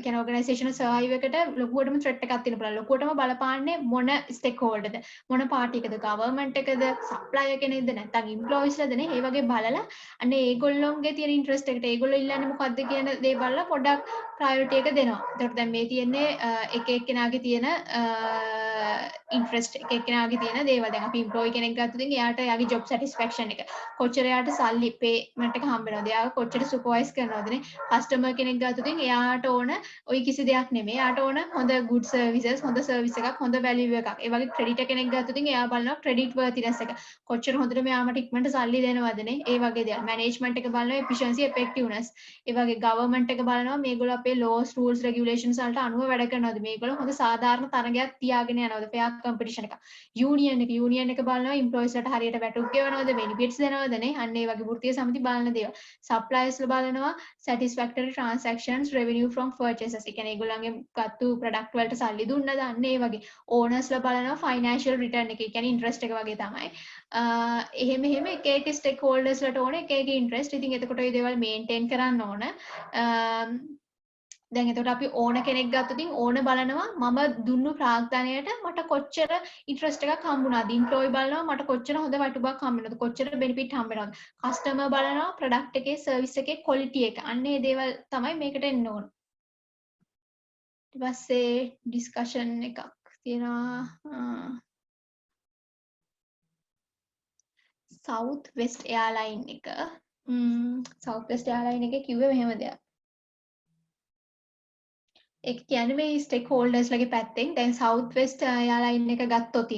කියන්නේ organisation survive එකට ලොකුවටම threat එකක් තියෙන පුළුවන්. ලොකුවටම බලපාන්නේ මොන stakeholder ද? මොන party එකද? government එකද? supplier කෙනෙක්ද? නැත්නම් employees ලද නේ? ඒ වගේ බලලා අන්න ඒගොල්ලොන්ගේ තියෙන interest එකට ඒගොල්ලෝ ඉල්ලන්නේ මොකද්ද කියන දේ බලලා පොඩ්ඩක් priority එක දෙනවා. ඒකට දැන් මේ තියෙන්නේ එක එක්කෙනාගේ තියෙන interest එක එක්කෙනාගේ තියෙන දේවල්. දැන් අපි employee කෙනෙක් ගත්තොත් එයාට එයාගේ job satisfaction එක කොච්චර එයාට සල්ලි payment එක හම්බ වෙනවද? එයාව කොච්චර supervise කරනවද නේ? customer කෙනෙක් ගත්තොත් එයාට ඕන ওই කිසි දෙයක් නෙමෙයි. එයාට ඕන හොඳ good services, හොඳ service එකක්, හොඳ value එකක්. ඒ වගේ creditor කෙනෙක් ගත්තොත් එයා බලනවා credit worthiness එක. කොච්චර හොඳට මෙයාමට ඉක්මනට සල්ලි දෙනවද නේ? ඒ වගේ දේවල්. management එක බලනවා efficiency, effectiveness. ඒ වගේ government එක බලනවා මේගොල්ලෝ අපේ laws, rules, regulations වලට අනුව වැඩ කරනවද? මේගොල්ලෝ හොඳ සාධාරණ තරගයක් තියාගෙන යනවද? fair competition එක. union එක බලනවා employees ලට හරියට වැටුප් ගෙවනවද? benefits දෙනවද නේ? අන්න ඒ වගේ වෘත්තීය සමිති බලන දේවල්. suppliers ලා බලනවා satisfactory transactions, revenue from purchases. ඒ කියන්නේ ඒගොල්ලන්ගේ ගත්තු product වලට සල්ලි දුන්නද? අන්න ඒ වගේ. owners ලා බලනවා financial return එක. ඒ කියන්නේ interest එක වගේ තමයි. එහෙම එක stakeholders ලට ඕන එක interest. ඉතින් එතකොට මේ දේවල් maintain කරන්න ඕන. දැන් එතකොට අපි ඕන කෙනෙක් ගත්තොත් ඕන බලනවා මම දුන්නු ප්‍රාග්ධනයට මට කොච්චර interest එකක් හම්බුණාද? employee බලනවා මට කොච්චර හොඳ වටුපක් හම්බ වෙනවද? කොච්චර benefit හම්බ වෙනවද? customer බලනවා product එකේ service එකේ quality එක. අන්න ඒ දේවල් තමයි මේකට එන්න ඕන. ඊට පස්සේ discussion එකක් තියෙනවා South West Airline එක. South West Airline එකේ කිව්වේ මෙහෙම දෙයක්. ඒක කියන්නේ මේ stakeholders ලගේ පැත්තෙන් දැන් South West Airline එක ගත්තොත්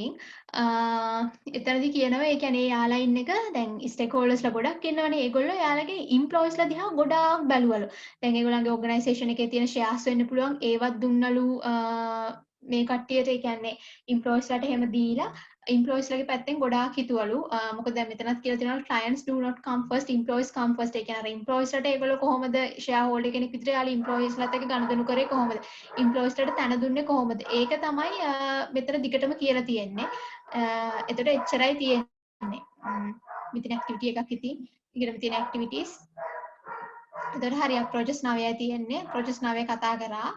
එතනදී කියනවා ඒ කියන්නේ ඒ airline එක දැන් stakeholders ලා ගොඩක් ඉන්නවනේ ඒගොල්ලෝ එයාලගේ employees ලා දිහා ගොඩාක් බැලුවලු. දැන් ඒගොල්ලන්ගේ organisation එකේ තියෙන shares වෙන්න පුළුවන් ඒවත් දුන්නලු මේ කට්ටියට ඒ කියන්නේ employees ලාට එහෙම දීලා employees ලගේ පැත්තෙන් ගොඩාක් හිතුවලු මොකද දැන් මෙතනත් කියලා තියෙනවා clients do not come first employees come first ඒ කියන්නේ අර employees ලට ඒගොල්ලෝ කොහොමද shareholder කෙනෙක් විතර යාලි employees ලත් එක්ක ගනුදෙනු කරේ කොහොමද employees ලට තැන දුන්නේ කොහොමද ඒක තමයි මෙතන දිගටම කියලා තියෙන්නේ එතකොට එච්චරයි තියෙන්නේ මෙතන activity එකක් ඉතින් ඊළඟට තියෙන activities එතකොට හරියක් ප්‍රොජෙක්ට්ස් 9යි තියෙන්නේ ප්‍රොජෙක්ට්ස් 9 කතා කරා